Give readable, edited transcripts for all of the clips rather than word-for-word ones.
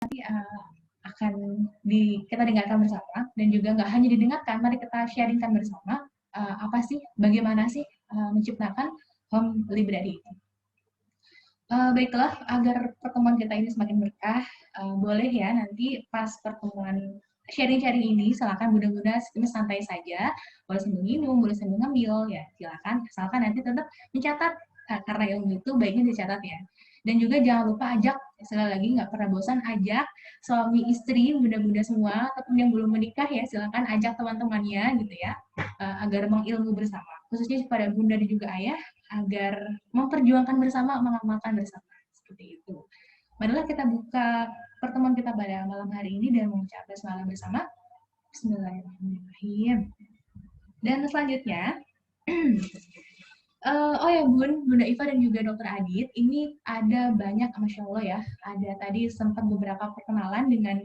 nanti akan kita dengarkan bersama, dan juga nggak hanya didengarkan, mari kita sharingkan bersama apa sih, bagaimana sih menciptakan home library itu. Baiklah, agar pertemuan kita ini semakin berkah, boleh ya nanti pas pertemuan sharing-sharing ini, silakan bunda-bunda ini santai saja, boleh sambil minum, boleh sambil ngambil, ya silakan, asalkan nanti tetap mencatat, karena ilmu itu baiknya dicatat ya. Dan juga jangan lupa ajak, sekali lagi nggak pernah bosan, ajak suami istri, bunda-bunda semua, ataupun yang belum menikah ya, silakan ajak teman-temannya gitu ya, agar mengilmu bersama, khususnya kepada bunda dan juga ayah, agar memperjuangkan bersama, mengamalkan bersama, seperti itu. Marilah kita buka pertemuan kita pada malam hari ini dan mengucap basmalah bersama. Bismillahirrahmanirrahim. Dan selanjutnya, oh ya Bunda Iva dan juga Dokter Adit, ini ada banyak, Masya Allah ya, ada tadi sempat beberapa perkenalan dengan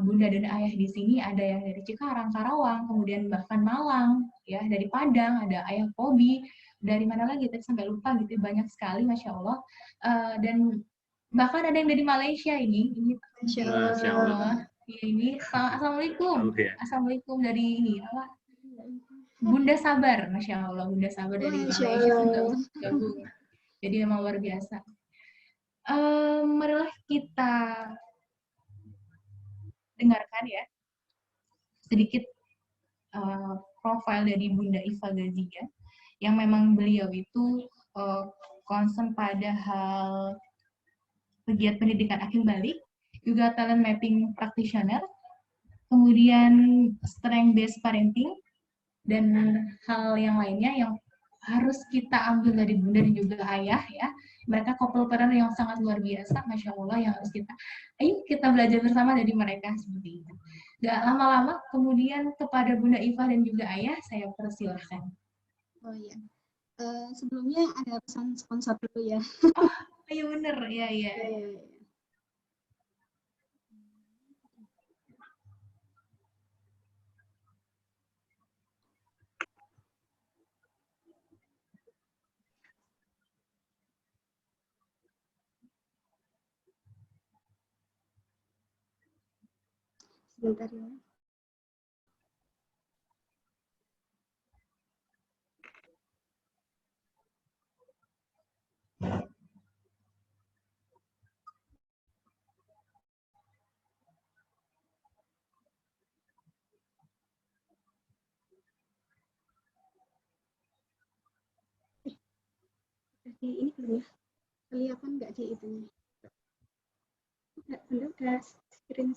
Bunda dan Ayah di sini, ada yang dari Cikarang, Karawang, kemudian bahkan Malang, ya dari Padang, ada Ayah Kobi, dari mana lagi, tadi sampai lupa gitu, banyak sekali, Masya Allah, dan bahkan ada yang dari Malaysia ini Masya Allah. Ini, Assalamualaikum, Assalamualaikum dari ini, apa? Bunda Sabar, Masya Allah, Bunda Sabar dari Malaysia gabung. Jadi memang luar biasa. Marilah kita dengarkan ya sedikit profil dari Bunda Iva Gazia, yang memang beliau itu concern pada hal pegiat pendidikan akhir balik, juga talent mapping practitioner, kemudian strength based parenting, dan hal yang lainnya yang harus kita ambil dari bunda dan juga ayah ya. Mereka couple parent yang sangat luar biasa, Masya Allah, yang harus ayo kita belajar bersama dari mereka, seperti itu. Gak lama-lama, kemudian kepada Bunda Iva dan juga ayah, saya persilahkan. Oh iya, sebelumnya ada pesan sponsor dulu ya. Oh, iya bener, ya. Sebentar ya. Ini belum ya? Kelihatan nggak di itunya? Udah screen.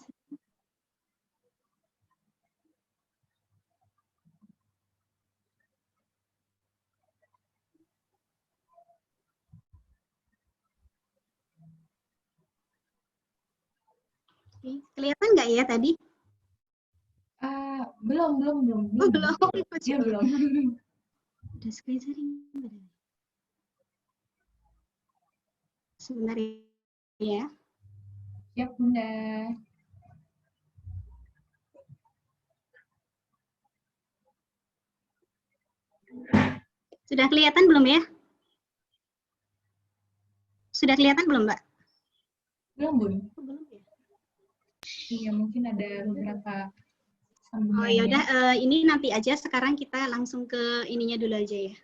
Kelihatan nggak ya tadi? Belum. Oh, belum. Ya, belum. Udah screen sharing. Sebentar ya. Siap, Bunda. Sudah kelihatan belum ya? Sudah kelihatan belum, Mbak? Belum, Bun. Belum ya? Iya, mungkin ada beberapa sambungannya. Oh ya udah, ini nanti aja, sekarang kita langsung ke ininya dulu aja ya.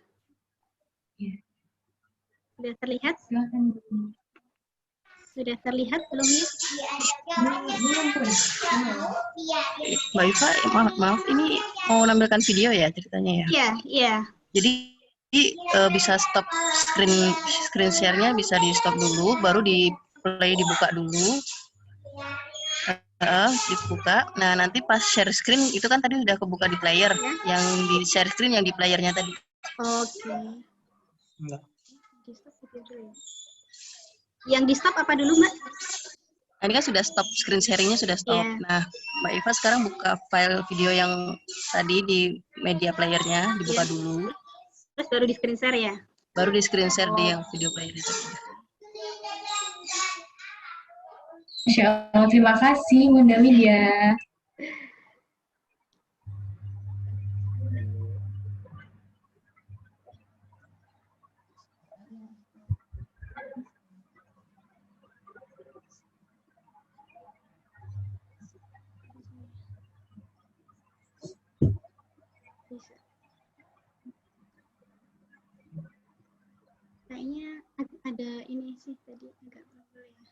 Iya. Sudah terlihat? Silakan, Bun. Sudah terlihat belum ya? Belum, Bun. Mbak Iva, maaf, ini mau menampilkan video ya ceritanya ya? Iya. Jadi bisa stop screen share-nya, bisa di stop dulu, baru di play, dibuka dulu. Dibuka. Nah, nanti pas share screen itu kan tadi udah kebuka di player, ya? Yang di share screen yang di playernya tadi. Oke. Yang di stop apa dulu, Mbak? Nah, ini kan sudah stop, screen sharingnya sudah stop. Yeah. Nah, Mbak Iva sekarang buka file video yang tadi di media playernya, dibuka dulu. Terus baru di screen share ya? Baru di screen share di yang video player itu. Masya Allah, terima kasih Bunda Widya. sih tadi agak trouble ya.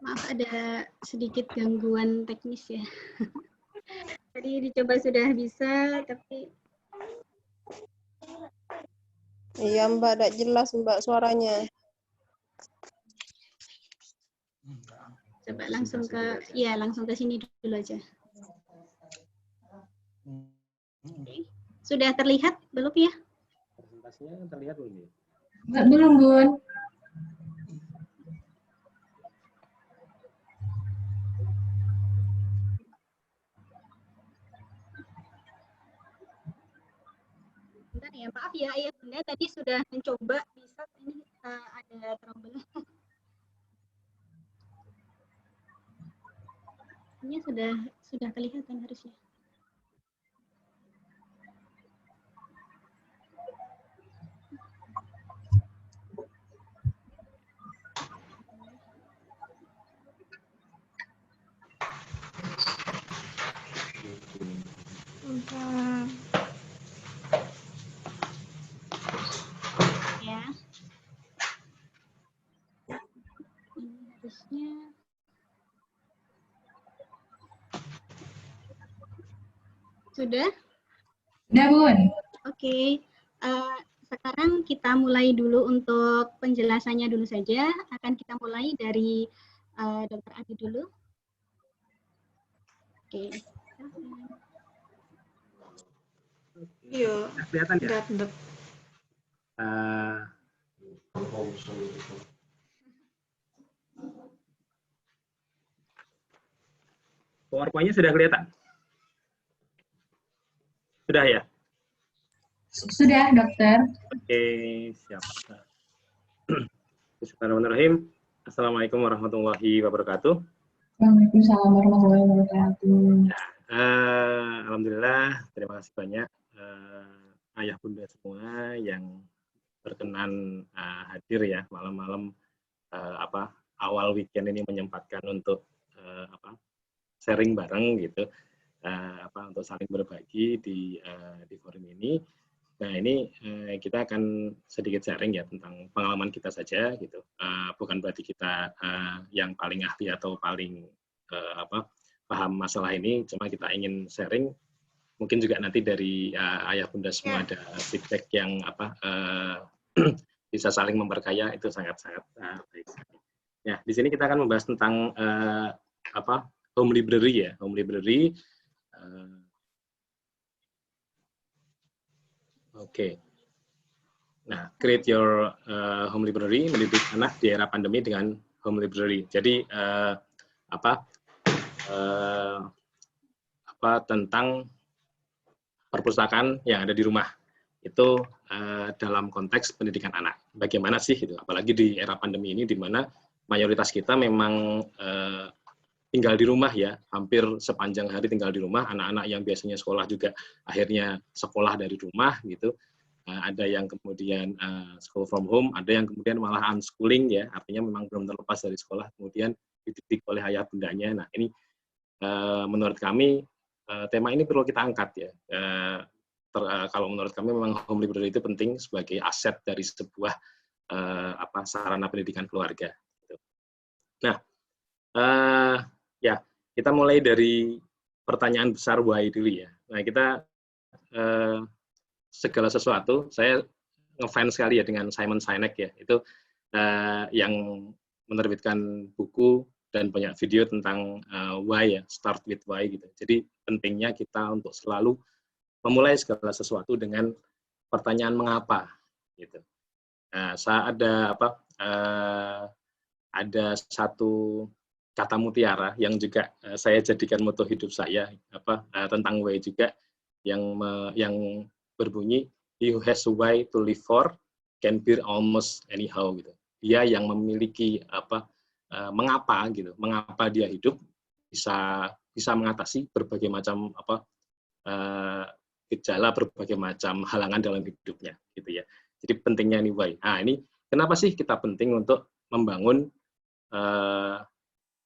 Maaf ada sedikit gangguan teknis ya. Tadi dicoba sudah bisa, tapi Iya Mbak, tidak jelas Mbak suaranya. coba langsung ke, ya langsung ke sini dulu aja. Oke. Sudah terlihat belum ya? Presentasinya terlihat belum ya? Belum, Bun. Bentar ya, maaf ya Ayah Bunda, tadi sudah mencoba bisa ini ada trouble. Ini sudah kelihatan harusnya. Ya. Ini harusnya sudah. Udah, Bun. Oke. Sekarang kita mulai dulu untuk penjelasannya dulu saja. Akan kita mulai dari Dr. Adi dulu. Oke. Iya, Kelihatan ya? bentar. Eh, PowerPoint-nya sudah kelihatan? Sudah ya? Sudah, Dokter. Oke, siap. Bismillahirrahmanirrahim. Assalamualaikum warahmatullahi wabarakatuh. Waalaikumsalam warahmatullahi wabarakatuh. Alhamdulillah, terima kasih banyak ayah bunda semua yang berkenan hadir ya malam-malam awal weekend ini menyempatkan untuk sharing bareng gitu, untuk saling berbagi di forum ini. Nah ini kita akan sedikit sharing ya tentang pengalaman kita saja gitu. Bukan berarti kita yang paling ahli atau paling paham masalah ini, cuma kita ingin sharing. Mungkin juga nanti dari ayah bunda semua ada feedback yang bisa saling memperkaya, itu sangat-sangat baik. Ya, di sini kita akan membahas tentang home library ya, home library. Oke. Nah, create your home library, mendidik anak di era pandemi dengan home library. Jadi tentang perpustakaan yang ada di rumah itu dalam konteks pendidikan anak. Bagaimana sih itu? Apalagi di era pandemi ini di mana mayoritas kita memang tinggal di rumah ya, hampir sepanjang hari tinggal di rumah. Anak-anak yang biasanya sekolah juga akhirnya sekolah dari rumah gitu. Ada yang kemudian school from home, ada yang kemudian malah unschooling ya, artinya memang belum terlepas dari sekolah, kemudian dididik oleh ayah bundanya. Nah ini menurut kami tema ini perlu kita angkat ya. Kalau menurut kami memang home library itu penting sebagai aset dari sebuah sarana pendidikan keluarga. Nah, ya kita mulai dari pertanyaan besar why dulu ya. Nah kita segala sesuatu, saya ngefans sekali ya dengan Simon Sinek ya, itu yang menerbitkan buku dan banyak video tentang why ya, start with why gitu. Jadi pentingnya kita untuk selalu memulai segala sesuatu dengan pertanyaan mengapa gitu. Nah, ada satu kata mutiara yang juga saya jadikan moto hidup saya tentang why juga yang berbunyi he who has a why to live for can be almost anyhow gitu. Dia yang memiliki mengapa gitu, mengapa dia hidup bisa mengatasi berbagai macam gejala, berbagai macam halangan dalam hidupnya gitu ya. Jadi pentingnya ini why. Nah ini kenapa sih kita penting untuk membangun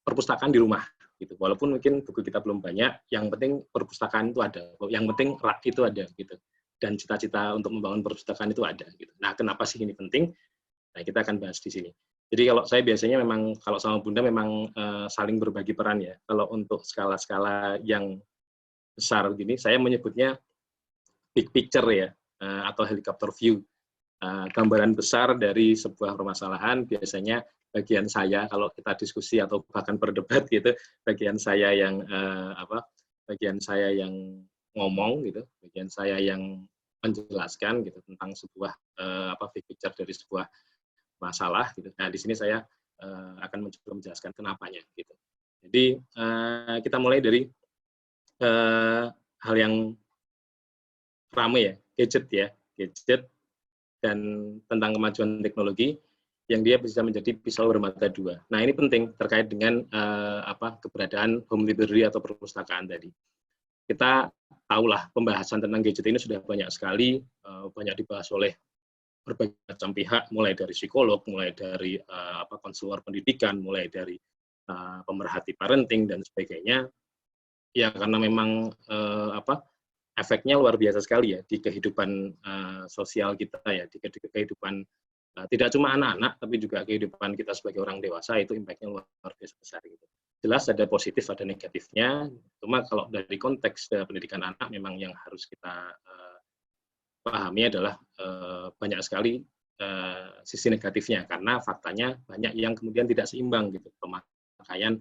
perpustakaan di rumah gitu. Walaupun mungkin buku kita belum banyak, yang penting perpustakaan itu ada. Yang penting rak itu ada gitu. dan cita-cita untuk membangun perpustakaan itu ada gitu. Nah, kenapa sih ini penting? Nah, kita akan bahas di sini. Jadi kalau saya biasanya memang kalau sama Bunda memang saling berbagi peran ya. Kalau untuk skala-skala yang besar gini, saya menyebutnya big picture ya, atau helicopter view. Gambaran besar dari sebuah permasalahan, biasanya bagian saya kalau kita diskusi atau bahkan berdebat gitu, bagian saya yang bagian saya yang ngomong gitu, bagian saya yang menjelaskan gitu tentang sebuah big picture dari sebuah masalah gitu. Nah, di sini saya akan mencoba menjelaskan kenapanya gitu. Jadi kita mulai dari hal yang ramai ya, gadget dan tentang kemajuan teknologi yang dia bisa menjadi pisau bermata dua. Nah, ini penting terkait dengan keberadaan home library atau perpustakaan tadi. Kita tahulah pembahasan tentang gadget ini sudah banyak sekali, banyak dibahas oleh berbagai macam pihak, mulai dari psikolog, mulai dari konselor pendidikan, mulai dari pemerhati parenting dan sebagainya. Ya karena memang efeknya luar biasa sekali ya di kehidupan sosial kita ya, di kehidupan tidak cuma anak-anak tapi juga kehidupan kita sebagai orang dewasa, itu impact-nya luar biasa besar gitu. Jelas ada positif ada negatifnya, cuma kalau dari konteks pendidikan anak memang yang harus kita pahami adalah banyak sekali sisi negatifnya, karena faktanya banyak yang kemudian tidak seimbang gitu pemakaian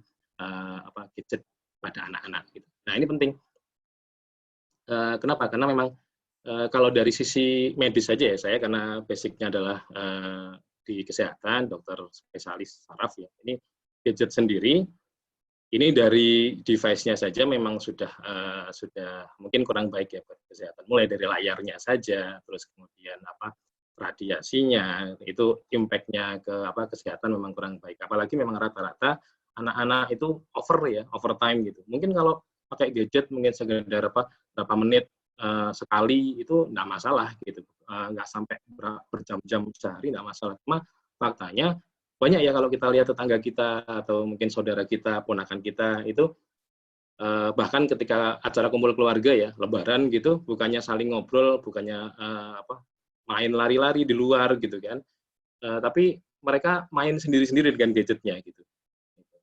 gadget pada anak-anak gitu. Nah, ini penting. Kenapa? Karena memang kalau dari sisi medis saja ya, saya karena basicnya adalah di kesehatan, dokter spesialis saraf ya. Ini gadget sendiri, ini dari device-nya saja memang sudah mungkin kurang baik ya buat kesehatan. Mulai dari layarnya saja, terus kemudian radiasinya, itu impact-nya ke kesehatan memang kurang baik. Apalagi memang rata-rata anak-anak itu overtime gitu. Mungkin kalau pakai gadget mungkin sekedar berapa menit sekali itu nggak masalah gitu, nggak sampai berjam-jam sehari nggak masalah. Cuma faktanya banyak ya kalau kita lihat tetangga kita atau mungkin saudara kita, ponakan kita itu bahkan ketika acara kumpul keluarga ya, Lebaran gitu, bukannya saling ngobrol, bukannya main lari-lari di luar gitu kan, tapi mereka main sendiri-sendiri dengan gadgetnya gitu.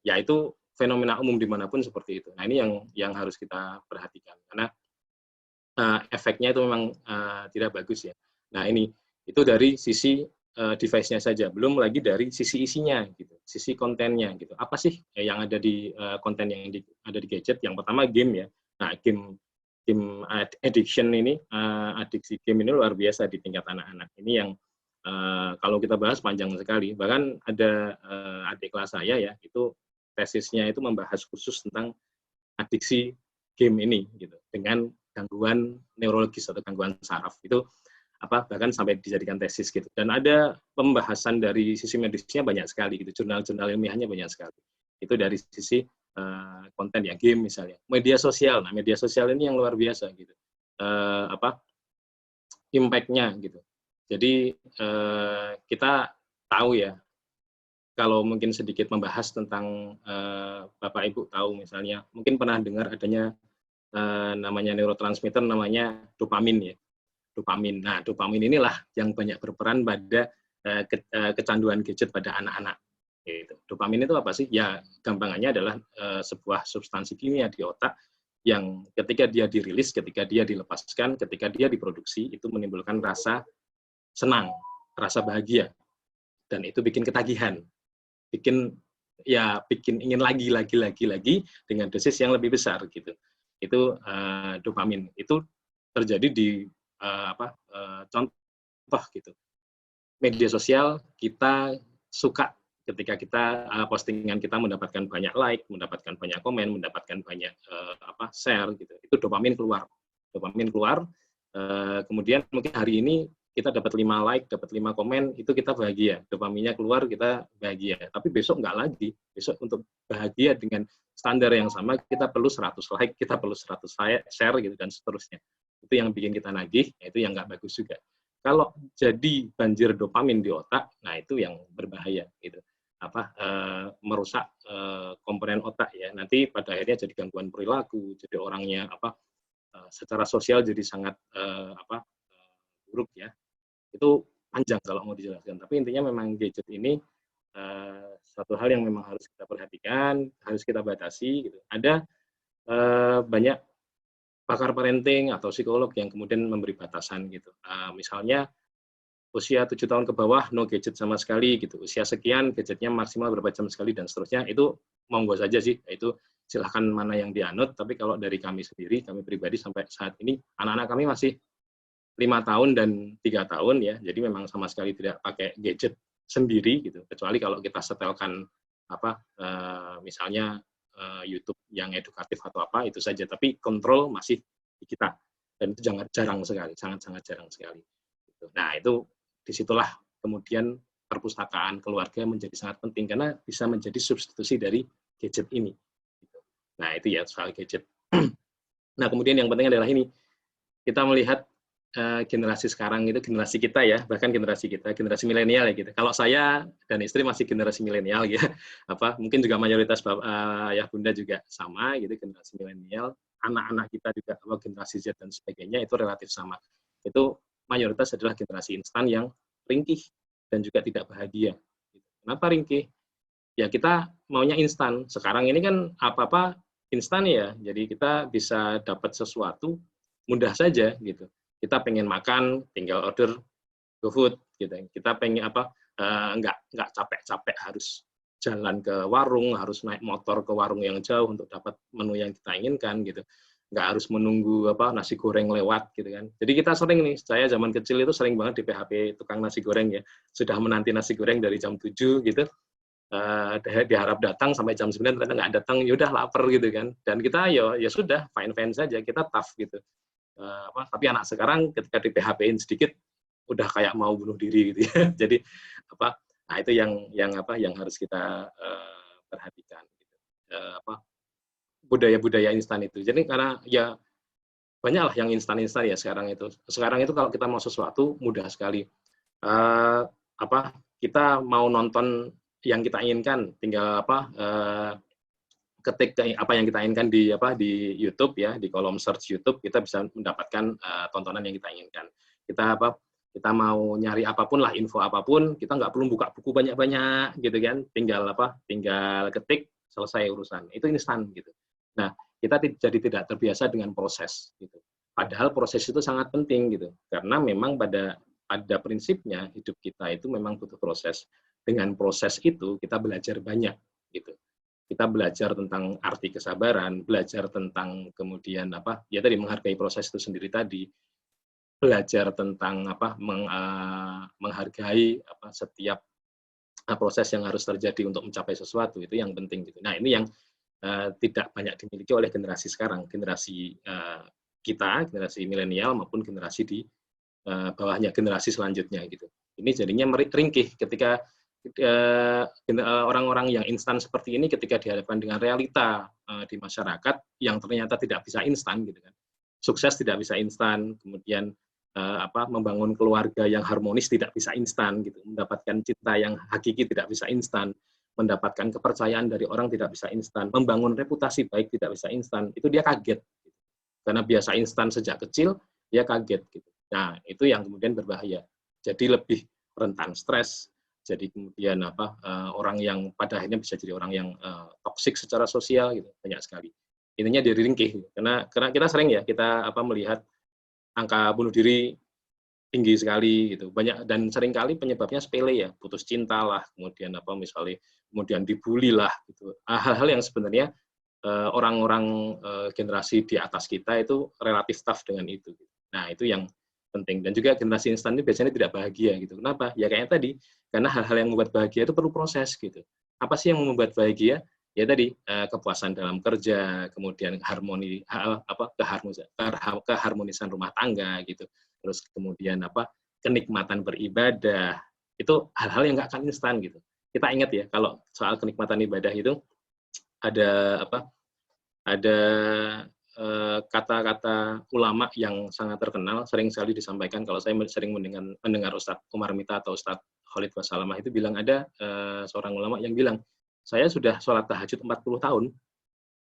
Ya itu fenomena umum dimanapun seperti itu. Nah, ini yang harus kita perhatikan karena efeknya itu memang tidak bagus ya. Nah, ini itu dari sisi device-nya saja, belum lagi dari sisi isinya gitu, sisi kontennya gitu. Apa sih yang ada di konten yang ada di gadget? Yang pertama game ya. Nah, game addiction ini, adiksi game ini luar biasa di tingkat anak-anak. Ini yang kalau kita bahas panjang sekali. Bahkan ada adik kelas saya ya, itu tesisnya itu membahas khusus tentang adiksi game ini gitu, dengan gangguan neurologis atau gangguan saraf. Itu bahkan sampai dijadikan tesis gitu. Dan ada pembahasan dari sisi medisnya banyak sekali gitu, jurnal-jurnal ilmiahnya banyak sekali. Itu dari sisi konten ya, game misalnya. Media sosial. Nah, media sosial ini yang luar biasa gitu. Impact-nya gitu. Jadi kita tahu ya, kalau mungkin sedikit membahas tentang Bapak Ibu tahu misalnya, mungkin pernah dengar adanya namanya neurotransmitter namanya dopamin ya. Dopamin. Nah, dopamin inilah yang banyak berperan pada kecanduan gadget pada anak-anak. Gitu. Dopamin itu apa sih? Ya, gampangannya adalah sebuah substansi kimia di otak yang ketika dia dirilis, ketika dia dilepaskan, ketika dia diproduksi, itu menimbulkan rasa senang, rasa bahagia. Dan itu bikin ketagihan. Bikin ingin lagi dengan dosis yang lebih besar gitu. Itu dopamin. Itu terjadi di contoh gitu, media sosial kita suka ketika kita postingan kita mendapatkan banyak like, mendapatkan banyak komen, mendapatkan banyak share gitu, itu dopamin keluar, kemudian mungkin hari ini kita dapat 5 like, dapat 5 komen, itu kita bahagia, dopaminnya keluar, kita bahagia. Tapi besok nggak lagi, besok untuk bahagia dengan standar yang sama kita perlu 100 like, kita perlu 100 share gitu dan seterusnya. Itu yang bikin kita nagih, itu yang nggak bagus juga. Kalau jadi banjir dopamin di otak, nah itu yang berbahaya gitu. Merusak komponen otak ya. Nanti pada akhirnya jadi gangguan perilaku, jadi orangnya secara sosial jadi sangat buruk ya. Itu panjang kalau mau dijelaskan. Tapi intinya memang gadget ini satu hal yang memang harus kita perhatikan, harus kita batasi. Gitu. Ada banyak pakar parenting atau psikolog yang kemudian memberi batasan gitu. Misalnya usia 7 tahun ke bawah no gadget sama sekali gitu. Usia sekian gadgetnya maksimal berapa jam sekali dan seterusnya. Itu monggo saja sih. Itu silahkan mana yang dianut. Tapi kalau dari kami sendiri, kami pribadi sampai saat ini anak-anak kami masih 5 tahun dan 3 tahun ya. Jadi memang sama sekali tidak pakai gadget sendiri gitu. Kecuali kalau kita setelkan misalnya YouTube yang edukatif atau apa itu saja, tapi kontrol masih di kita dan itu jarang sekali, sangat-sangat jarang sekali. Nah itu disitulah kemudian perpustakaan keluarga menjadi sangat penting karena bisa menjadi substitusi dari gadget ini. Nah itu ya soal gadget. Nah kemudian yang penting adalah ini, kita melihat generasi sekarang itu generasi kita ya, bahkan generasi kita, generasi milenial ya gitu. Kalau saya dan istri masih generasi milenial ya, mungkin juga mayoritas ayah bunda juga sama gitu, generasi milenial, anak-anak kita juga generasi Z dan sebagainya itu relatif sama. Itu mayoritas adalah generasi instan yang ringkih dan juga tidak bahagia. Kenapa ringkih? Ya kita maunya instan. Sekarang ini kan apa-apa instan ya, jadi kita bisa dapat sesuatu mudah saja gitu. Kita pengen makan, tinggal order GoFood, gitu. Kita pengen nggak capek-capek harus jalan ke warung, harus naik motor ke warung yang jauh untuk dapat menu yang kita inginkan, gitu. Nggak harus menunggu nasi goreng lewat, gitu kan. Jadi kita sering nih, saya zaman kecil itu sering banget di PHP tukang nasi goreng ya, sudah menanti nasi goreng dari jam 7 gitu. Diharap datang sampai jam 9 ternyata nggak datang, yaudah lapar gitu kan. Dan kita ya sudah fine-fine saja, kita tough gitu. Tapi anak sekarang ketika di PHP-in sedikit udah kayak mau bunuh diri gitu ya. Jadi nah itu yang harus kita perhatikan gitu. Budaya-budaya instan itu. Jadi karena ya banyaklah yang instan-instan ya sekarang itu. Sekarang itu kalau kita mau sesuatu mudah sekali. Kita mau nonton yang kita inginkan, tinggal ketik apa yang kita inginkan di YouTube ya, di kolom search YouTube kita bisa mendapatkan tontonan yang kita inginkan. Kita mau nyari apapun lah, info apapun, kita nggak perlu buka buku banyak-banyak gitu kan, tinggal ketik, selesai urusan. Itu instan gitu. Nah, kita jadi tidak terbiasa dengan proses gitu. Padahal proses itu sangat penting gitu. Karena memang pada prinsipnya hidup kita itu memang butuh proses. Dengan proses itu kita belajar banyak gitu. Kita belajar tentang arti kesabaran, belajar tentang kemudian ya tadi menghargai proses itu sendiri tadi, belajar tentang menghargai setiap proses yang harus terjadi untuk mencapai sesuatu, itu yang penting gitu. Nah ini yang tidak banyak dimiliki oleh generasi sekarang, generasi kita, generasi milenial maupun generasi di bawahnya, generasi selanjutnya gitu. Ini jadinya ringkih ketika orang-orang yang instan seperti ini ketika dihadapkan dengan realita di masyarakat yang ternyata tidak bisa instan gitu kan. Sukses tidak bisa instan, kemudian membangun keluarga yang harmonis tidak bisa instan gitu. Mendapatkan cinta yang hakiki tidak bisa instan, mendapatkan kepercayaan dari orang tidak bisa instan, membangun reputasi baik tidak bisa instan. Itu dia kaget. Gitu. Karena biasa instan sejak kecil, dia kaget gitu. Nah, itu yang kemudian berbahaya. Jadi lebih rentan stres. Jadi kemudian orang yang pada akhirnya bisa jadi orang yang toksik secara sosial gitu, banyak sekali. Intinya dari ringkih gitu. Karena kita sering ya kita melihat angka bunuh diri tinggi sekali gitu. Banyak dan seringkali penyebabnya sepele ya, putus cinta lah, kemudian misalnya kemudian dibully lah gitu. Hal-hal yang sebenarnya orang-orang generasi di atas kita itu relatif tough dengan itu. Nah, itu yang penting. Dan juga generasi instan ini biasanya tidak bahagia gitu. Kenapa? Ya kayaknya tadi, karena hal-hal yang membuat bahagia itu perlu proses gitu. Apa sih yang membuat bahagia? Ya tadi kepuasan dalam kerja, kemudian keharmonisan rumah tangga gitu. Terus kemudian kenikmatan beribadah. Itu hal-hal yang nggak akan instan gitu. Kita ingat ya kalau soal kenikmatan ibadah itu ada kata-kata ulama yang sangat terkenal, sering sekali disampaikan. Kalau saya sering mendengar Ustadz Umar Mita atau Ustadz Khalid Wasalamah itu bilang, ada seorang ulama yang bilang, saya sudah sholat tahajud 40 tahun,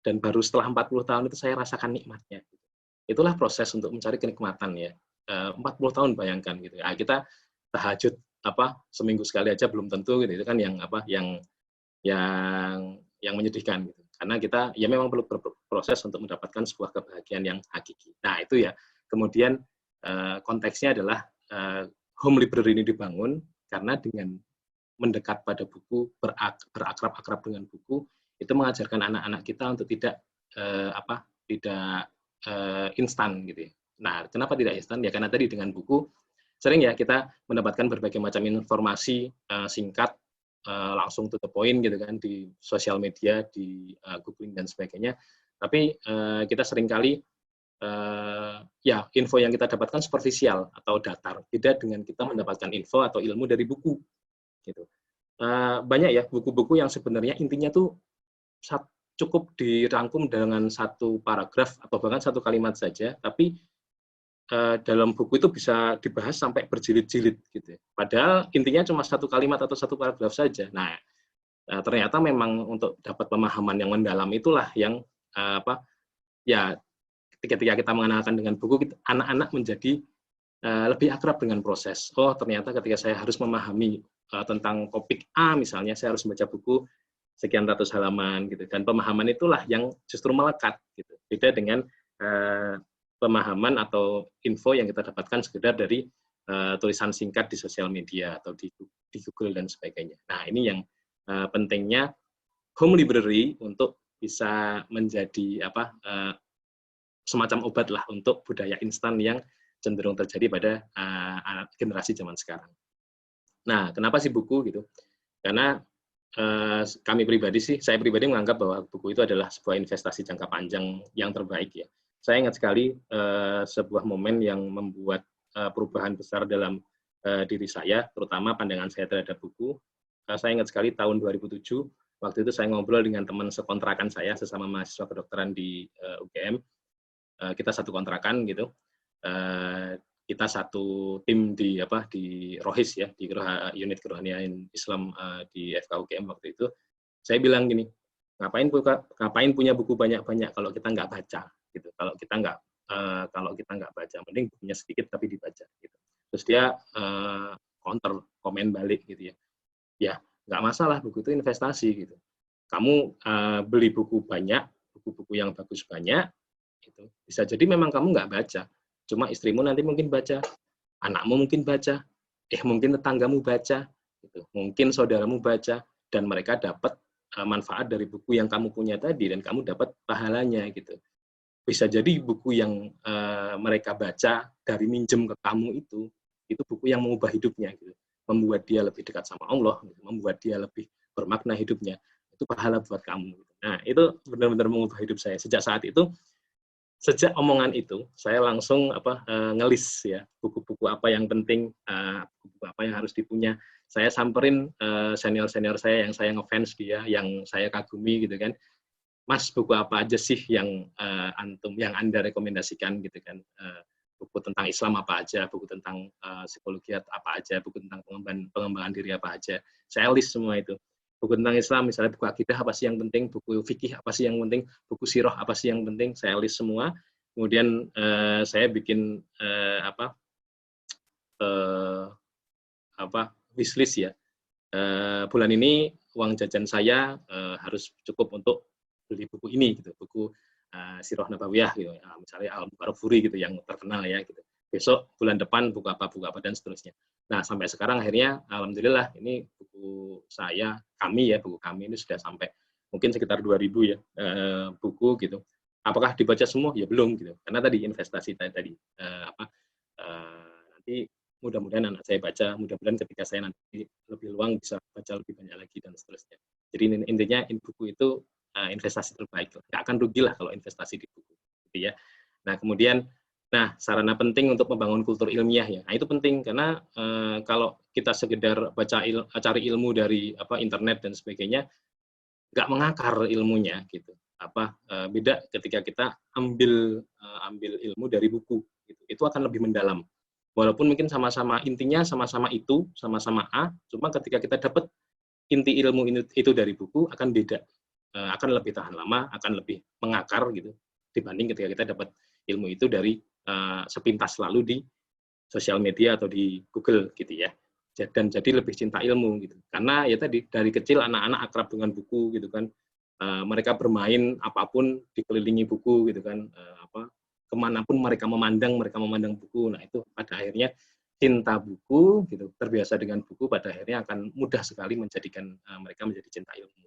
dan baru setelah 40 tahun itu saya rasakan nikmatnya. Itulah proses untuk mencari kenikmatan ya. 40 tahun, bayangkan gitu. Nah, kita tahajud seminggu sekali aja belum tentu gitu. Itu kan yang yang menyedihkan gitu. Karena kita ya memang perlu berproses untuk mendapatkan sebuah kebahagiaan yang hakiki. Nah, itu ya. Kemudian konteksnya adalah home library ini dibangun karena dengan mendekat pada buku, berakrab-akrab dengan buku, itu mengajarkan anak-anak kita untuk tidak instan gitu ya. Nah, kenapa tidak instan? Ya karena tadi dengan buku sering ya kita mendapatkan berbagai macam informasi singkat, langsung to the point gitu kan di sosial media, di googling dan sebagainya. Tapi kita seringkali ya info yang kita dapatkan superficial atau datar, beda dengan kita mendapatkan info atau ilmu dari buku gitu. Banyak ya buku-buku yang sebenarnya intinya tuh cukup dirangkum dengan satu paragraf atau bahkan satu kalimat saja, tapi dalam buku itu bisa dibahas sampai berjilid-jilid gitu. Padahal intinya cuma satu kalimat atau satu paragraf saja. Nah, ternyata memang untuk dapat pemahaman yang mendalam itulah yang ya ketika kita mengenalkan dengan buku, anak-anak menjadi lebih akrab dengan proses. Oh, ternyata ketika saya harus memahami tentang topik A misalnya, saya harus membaca buku sekian ratus halaman gitu. Dan pemahaman itulah yang justru melekat gitu. Beda dengan pemahaman atau info yang kita dapatkan sekedar dari tulisan singkat di sosial media atau di Google dan sebagainya. Nah, ini yang pentingnya home library untuk bisa menjadi semacam obat lah untuk budaya instan yang cenderung terjadi pada generasi zaman sekarang. Nah, kenapa sih buku gitu? Karena saya pribadi menganggap bahwa buku itu adalah sebuah investasi jangka panjang yang terbaik ya. Saya ingat sekali sebuah momen yang membuat perubahan besar dalam diri saya, terutama pandangan saya terhadap buku. Saya ingat sekali tahun 2007, waktu itu saya ngobrol dengan teman sekontrakan saya, sesama mahasiswa kedokteran di UGM. Kita satu kontrakan gitu. Kita satu tim di Rohis ya, di unit kerohanian Islam di FKUGM waktu itu. Saya bilang gini, ngapain punya buku banyak-banyak kalau kita nggak baca gitu. Kalau kita nggak baca, mending bukunya sedikit tapi dibaca gitu. Terus dia komen balik gitu ya. Ya, nggak masalah, buku itu investasi gitu. Kamu beli buku banyak, buku-buku yang bagus banyak, gitu. Bisa jadi memang kamu nggak baca. Cuma istrimu nanti mungkin baca, anakmu mungkin baca, mungkin tetanggamu baca, gitu. Mungkin saudaramu baca, dan mereka dapat manfaat dari buku yang kamu punya tadi, dan kamu dapat pahalanya gitu. Bisa jadi buku yang mereka baca dari minjem ke kamu itu buku yang mengubah hidupnya, gitu. Membuat dia lebih dekat sama Allah, gitu. Membuat dia lebih bermakna hidupnya. Itu pahala buat kamu. Gitu. Nah, itu benar-benar mengubah hidup saya. Sejak omongan itu, saya langsung ngelis ya buku-buku apa yang penting, buku-buku apa yang harus dipunya. Saya samperin senior-senior saya yang saya ngefans dia, yang saya kagumi gitu kan. Mas, buku apa aja sih yang yang Anda rekomendasikan gitu kan? Buku tentang Islam apa aja, buku tentang psikologi apa aja, buku tentang pengembangan diri apa aja. Saya list semua itu. Buku tentang Islam, misalnya buku akidah apa sih yang penting, buku fikih apa sih yang penting, buku sirah apa sih yang penting, saya list semua. Kemudian saya bikin wishlist ya. Bulan ini uang jajan saya harus cukup untuk beli buku ini gitu, buku Sirah Nabawiyah gitu, misalnya Al-Mukarrafuri gitu yang terkenal ya gitu. Besok bulan depan buku apa dan seterusnya. Nah, sampai sekarang akhirnya alhamdulillah ini buku kami ini sudah sampai mungkin sekitar 2.000 ya buku gitu. Apakah dibaca semua? Ya belum gitu. Karena tadi investasi tadi nanti mudah-mudahan anak saya baca, mudah-mudahan ketika saya nanti lebih luang bisa baca lebih banyak lagi dan seterusnya. Jadi intinya buku itu investasi terbaik. Nggak akan rugi lah kalau investasi di buku gitu ya. Nah, kemudian sarana penting untuk membangun kultur ilmiah ya. Nah, itu penting karena kalau kita sekedar cari ilmu dari internet dan sebagainya, nggak mengakar ilmunya gitu. Beda ketika kita ambil ilmu dari buku gitu. Itu akan lebih mendalam. Walaupun mungkin sama-sama intinya sama-sama A, cuma ketika kita dapat inti ilmu itu dari buku akan beda. Akan lebih tahan lama, akan lebih mengakar gitu dibanding ketika kita dapat ilmu itu dari sepintas lalu sosial media atau di Google gitu ya. Dan jadi lebih cinta ilmu gitu. Karena ya tadi dari kecil anak-anak akrab dengan buku gitu kan. Mereka bermain apapun dikelilingi buku gitu kan. Kemanapun mereka memandang buku. Nah itu pada akhirnya cinta buku gitu, terbiasa dengan buku, pada akhirnya akan mudah sekali menjadikan mereka menjadi cinta ilmu.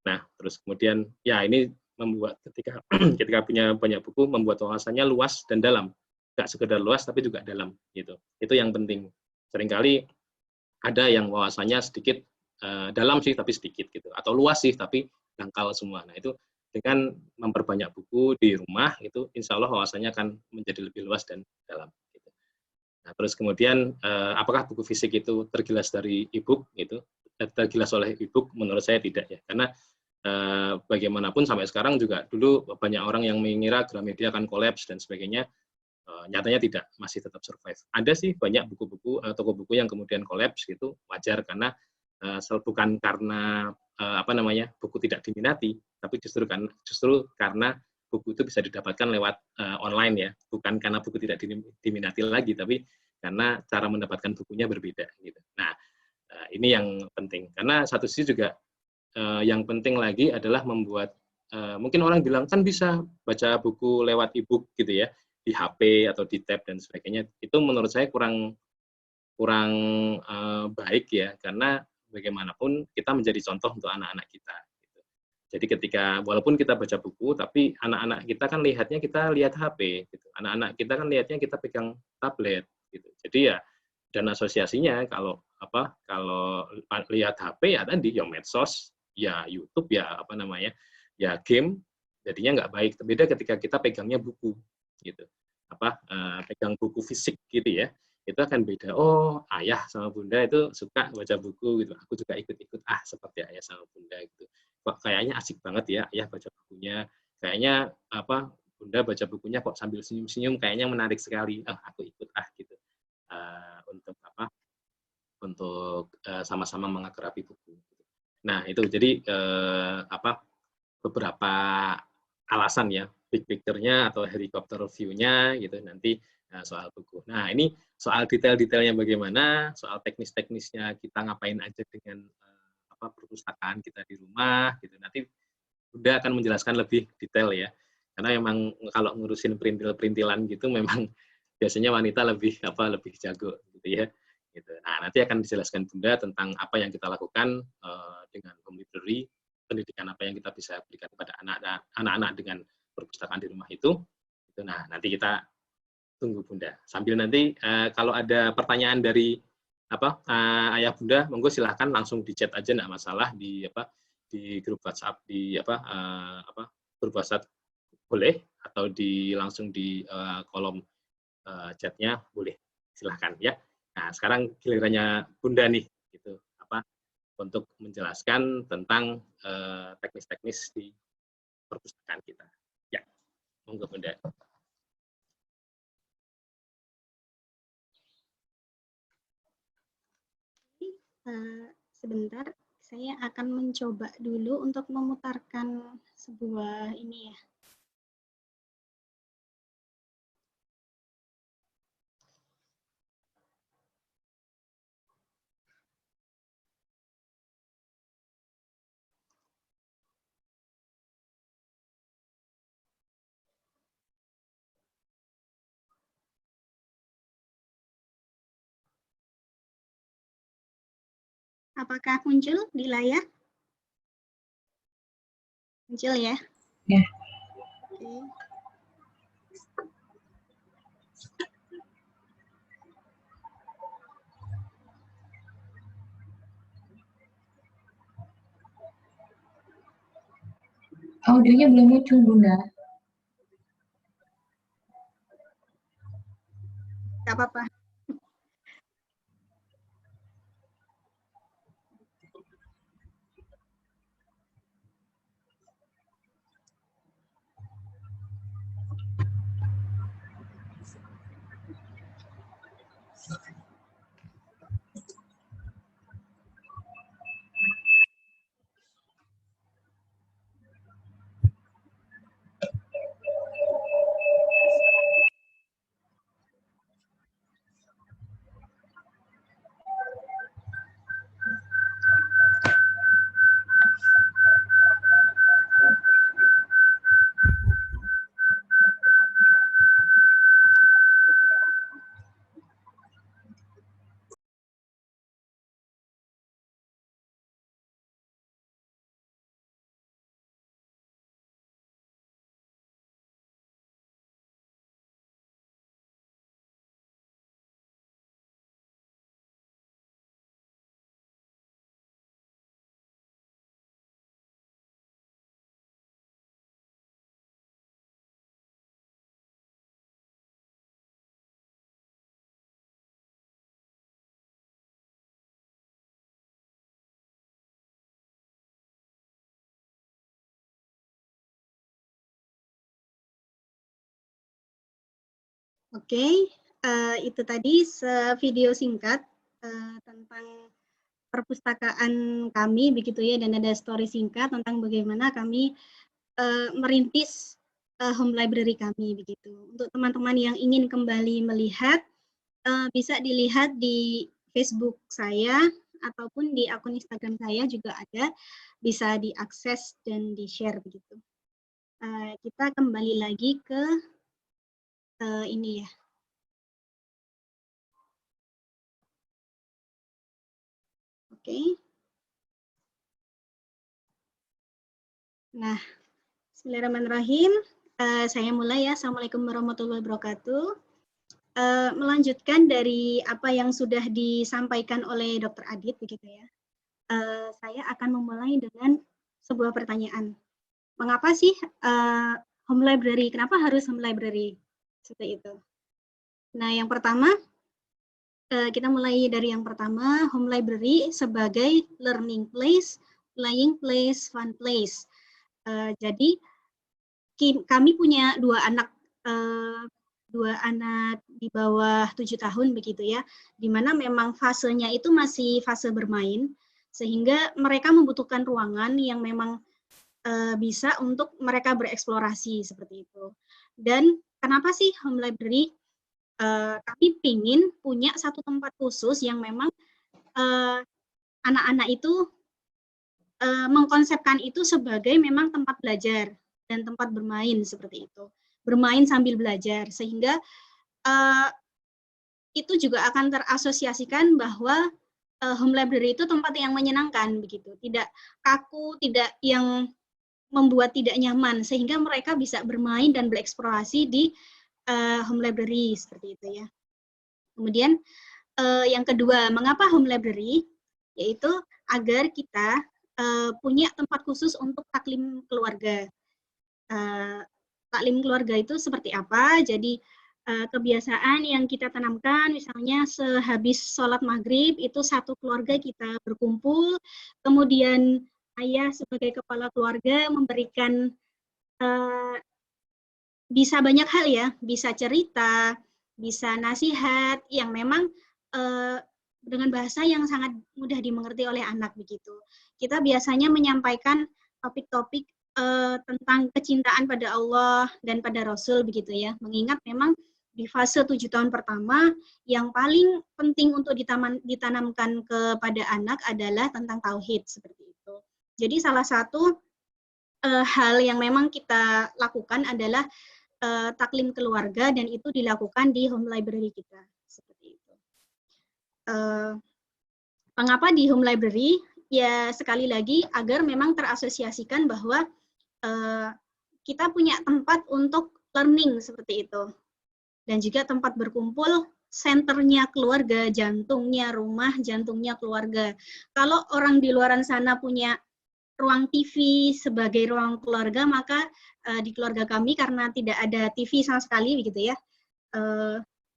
Nah terus kemudian ya ini membuat ketika ketika punya banyak buku membuat wawasannya luas dan dalam. Nggak sekedar luas tapi juga dalam gitu. Itu yang penting. Seringkali ada yang wawasannya sedikit dalam sih tapi sedikit gitu, atau luas sih tapi dangkal semua. Nah itu dengan memperbanyak buku di rumah itu insya Allah wawasannya akan menjadi lebih luas dan dalam. Gitu. Nah terus kemudian apakah buku fisik itu tergilas dari e-book gitu? Tergilas oleh e-book? Menurut saya tidak ya, karena bagaimanapun sampai sekarang juga dulu banyak orang yang mengira Gramedia akan kolaps dan sebagainya. Nyatanya tidak, masih tetap survive. Ada sih banyak buku-buku, toko buku yang kemudian kolaps gitu, wajar karena bukan karena buku tidak diminati, tapi justru karena buku itu bisa didapatkan lewat online ya, bukan karena buku tidak diminati lagi, tapi karena cara mendapatkan bukunya berbeda gitu. Nah, ini yang penting. Karena satu sisi juga yang penting lagi adalah membuat mungkin orang bilang kan bisa baca buku lewat e-book gitu ya, di HP atau di tab dan sebagainya. Itu menurut saya kurang baik ya, karena bagaimanapun kita menjadi contoh untuk anak-anak kita. Gitu. Jadi ketika walaupun kita baca buku, tapi anak-anak kita kan lihatnya kita lihat HP. Gitu. Anak-anak kita kan lihatnya kita pegang tablet. Gitu. Jadi ya dan asosiasinya kalau lihat HP ya tadi ya medsos, ya YouTube, ya ya game, jadinya nggak baik. Beda ketika kita pegangnya buku gitu, pegang buku fisik gitu ya, itu akan beda. Oh, ayah sama bunda itu suka baca buku gitu, aku juga ikut-ikut seperti ayah sama bunda gitu. Kok kayaknya asik banget ya ayah baca bukunya, kayaknya bunda baca bukunya kok sambil senyum-senyum, kayaknya menarik sekali, aku ikut gitu. Untuk sama-sama mengakrabi buku. Nah itu jadi beberapa alasan ya, big picture-nya atau helikopter view-nya gitu nanti soal buku. Nah ini soal detail-detailnya bagaimana, soal teknis-teknisnya kita ngapain aja dengan perpustakaan kita di rumah gitu. Nanti Bunda akan menjelaskan lebih detail ya. Karena memang kalau ngurusin perintil-perintilan gitu memang biasanya wanita lebih jago gitu ya. Gitu. Nah, nanti akan dijelaskan Bunda tentang apa yang kita lakukan dengan home library, pendidikan apa yang kita bisa berikan kepada anak-anak dengan perpustakaan di rumah itu. Nah, nanti kita tunggu Bunda. Sambil nanti kalau ada pertanyaan dari ayah Bunda, monggo silahkan langsung di chat aja, nggak masalah di grup WhatsApp grup WhatsApp boleh, atau langsung di kolom chatnya boleh, silahkan ya. Nah, sekarang gilirannya Bunda nih, gitu, untuk menjelaskan tentang teknis-teknis di perpustakaan kita. Ya, monggo Bunda. Sebentar, saya akan mencoba dulu untuk memutarkan sebuah ini ya. Apakah muncul di layar? Muncul ya? Ya. Oke. Audionya belum muncul, Bunda. Nggak apa-apa. Oke, itu tadi video singkat tentang perpustakaan kami begitu ya, dan ada story singkat tentang bagaimana kami merintis home library kami begitu. Untuk teman-teman yang ingin kembali melihat, bisa dilihat di Facebook saya ataupun di akun Instagram saya juga ada, bisa diakses dan di-share begitu. Kita kembali lagi ke ini ya. Oke. Nah, bismillahirrahmanirrahim. Saya mulai ya. Assalamualaikum warahmatullahi wabarakatuh. Melanjutkan dari apa yang sudah disampaikan oleh Dr. Adit begitu ya. Saya akan memulai dengan sebuah pertanyaan. Mengapa sih home library? Kenapa harus home library? Seperti itu. Nah, yang pertama, kita mulai dari yang pertama, home library sebagai learning place, playing place, fun place. Jadi kami punya dua anak di bawah 7 tahun begitu ya, di mana memang fasenya itu masih fase bermain, sehingga mereka membutuhkan ruangan yang memang bisa untuk mereka bereksplorasi seperti itu. Dan kenapa sih home library? Kami ingin punya satu tempat khusus yang memang anak-anak itu mengkonsepkan itu sebagai memang tempat belajar dan tempat bermain seperti itu. Bermain sambil belajar, sehingga itu juga akan terasosiasikan bahwa home library itu tempat yang menyenangkan begitu, tidak kaku, tidak yang membuat tidak nyaman, sehingga mereka bisa bermain dan bereksplorasi di home library seperti itu ya. Kemudian yang kedua, mengapa home library? Yaitu agar kita punya tempat khusus untuk taklim keluarga. Taklim keluarga itu seperti apa? Jadi kebiasaan yang kita tanamkan, misalnya sehabis sholat maghrib itu satu keluarga kita berkumpul, kemudian ayah sebagai kepala keluarga memberikan bisa banyak hal ya, bisa cerita, bisa nasihat yang memang dengan bahasa yang sangat mudah dimengerti oleh anak begitu. Kita biasanya menyampaikan topik-topik tentang kecintaan pada Allah dan pada Rasul begitu ya. Mengingat memang di fase 7 tahun pertama yang paling penting untuk ditanamkan kepada anak adalah tentang tauhid seperti itu. Jadi salah satu hal yang memang kita lakukan adalah taklim keluarga, dan itu dilakukan di home library kita seperti itu. Mengapa di home library? Ya sekali lagi agar memang terasosiasikan bahwa kita punya tempat untuk learning seperti itu, dan juga tempat berkumpul, senternya keluarga, jantungnya rumah, jantungnya keluarga. Kalau orang di luaran sana punya ruang TV sebagai ruang keluarga, maka di keluarga kami karena tidak ada TV sama sekali begitu ya.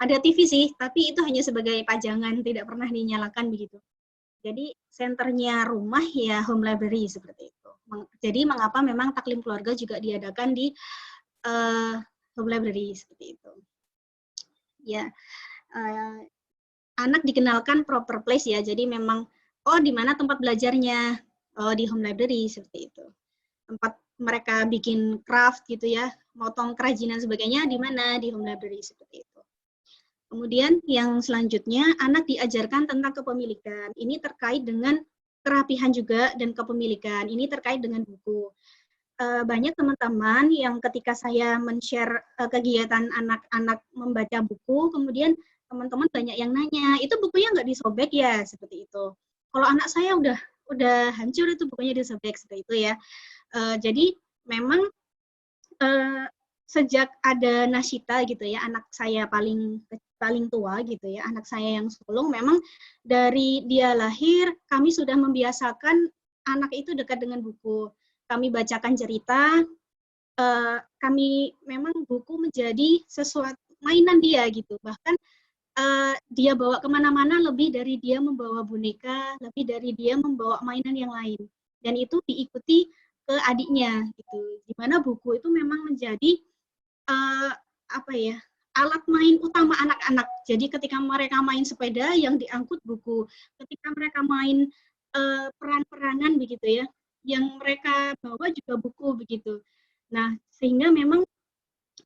Ada TV sih, tapi itu hanya sebagai pajangan, tidak pernah dinyalakan begitu. Jadi senternya rumah ya home library seperti itu. Jadi mengapa memang taklim keluarga juga diadakan di home library seperti itu. Ya, anak dikenalkan proper place ya. Jadi memang di mana tempat belajarnya? Di home library seperti itu. Tempat mereka bikin craft gitu ya, motong kerajinan sebagainya di mana? Di home library seperti itu. Kemudian yang selanjutnya, anak diajarkan tentang kepemilikan. Ini terkait dengan kerapihan juga dan kepemilikan. Ini terkait dengan buku. Banyak teman-teman yang ketika saya men-share kegiatan anak-anak membaca buku, kemudian teman-teman banyak yang nanya, itu bukunya nggak disobek ya? Seperti itu. Kalau anak saya udah hancur itu bukunya disobek seperti itu ya. Jadi memang sejak ada Nasyita gitu ya, anak saya paling tua gitu ya, anak saya yang sulung, memang dari dia lahir kami sudah membiasakan anak itu dekat dengan buku. Kami bacakan cerita, kami memang buku menjadi sesuatu mainan dia gitu. Bahkan dia bawa kemana-mana lebih dari dia membawa boneka, lebih dari dia membawa mainan yang lain. Dan itu diikuti ke adiknya gitu. Dimana buku itu memang menjadi alat main utama anak-anak. Jadi ketika mereka main sepeda yang diangkut buku, ketika mereka main peran-peranan begitu ya, yang mereka bawa juga buku begitu. Nah, sehingga memang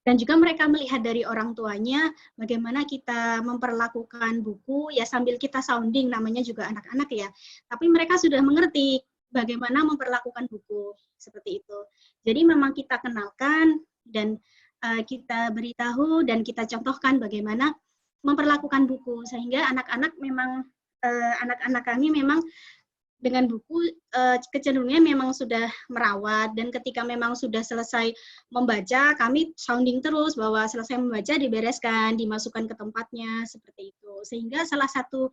dan juga mereka melihat dari orang tuanya bagaimana kita memperlakukan buku ya sambil kita sounding, namanya juga anak-anak ya. Tapi mereka sudah mengerti bagaimana memperlakukan buku seperti itu. Jadi memang kita kenalkan dan kita beritahu dan kita contohkan bagaimana memperlakukan buku sehingga anak-anak memang anak-anak kami memang dengan buku kecenderungannya memang sudah merawat dan ketika memang sudah selesai membaca kami sounding terus bahwa selesai membaca dibereskan, dimasukkan ke tempatnya seperti itu. Sehingga salah satu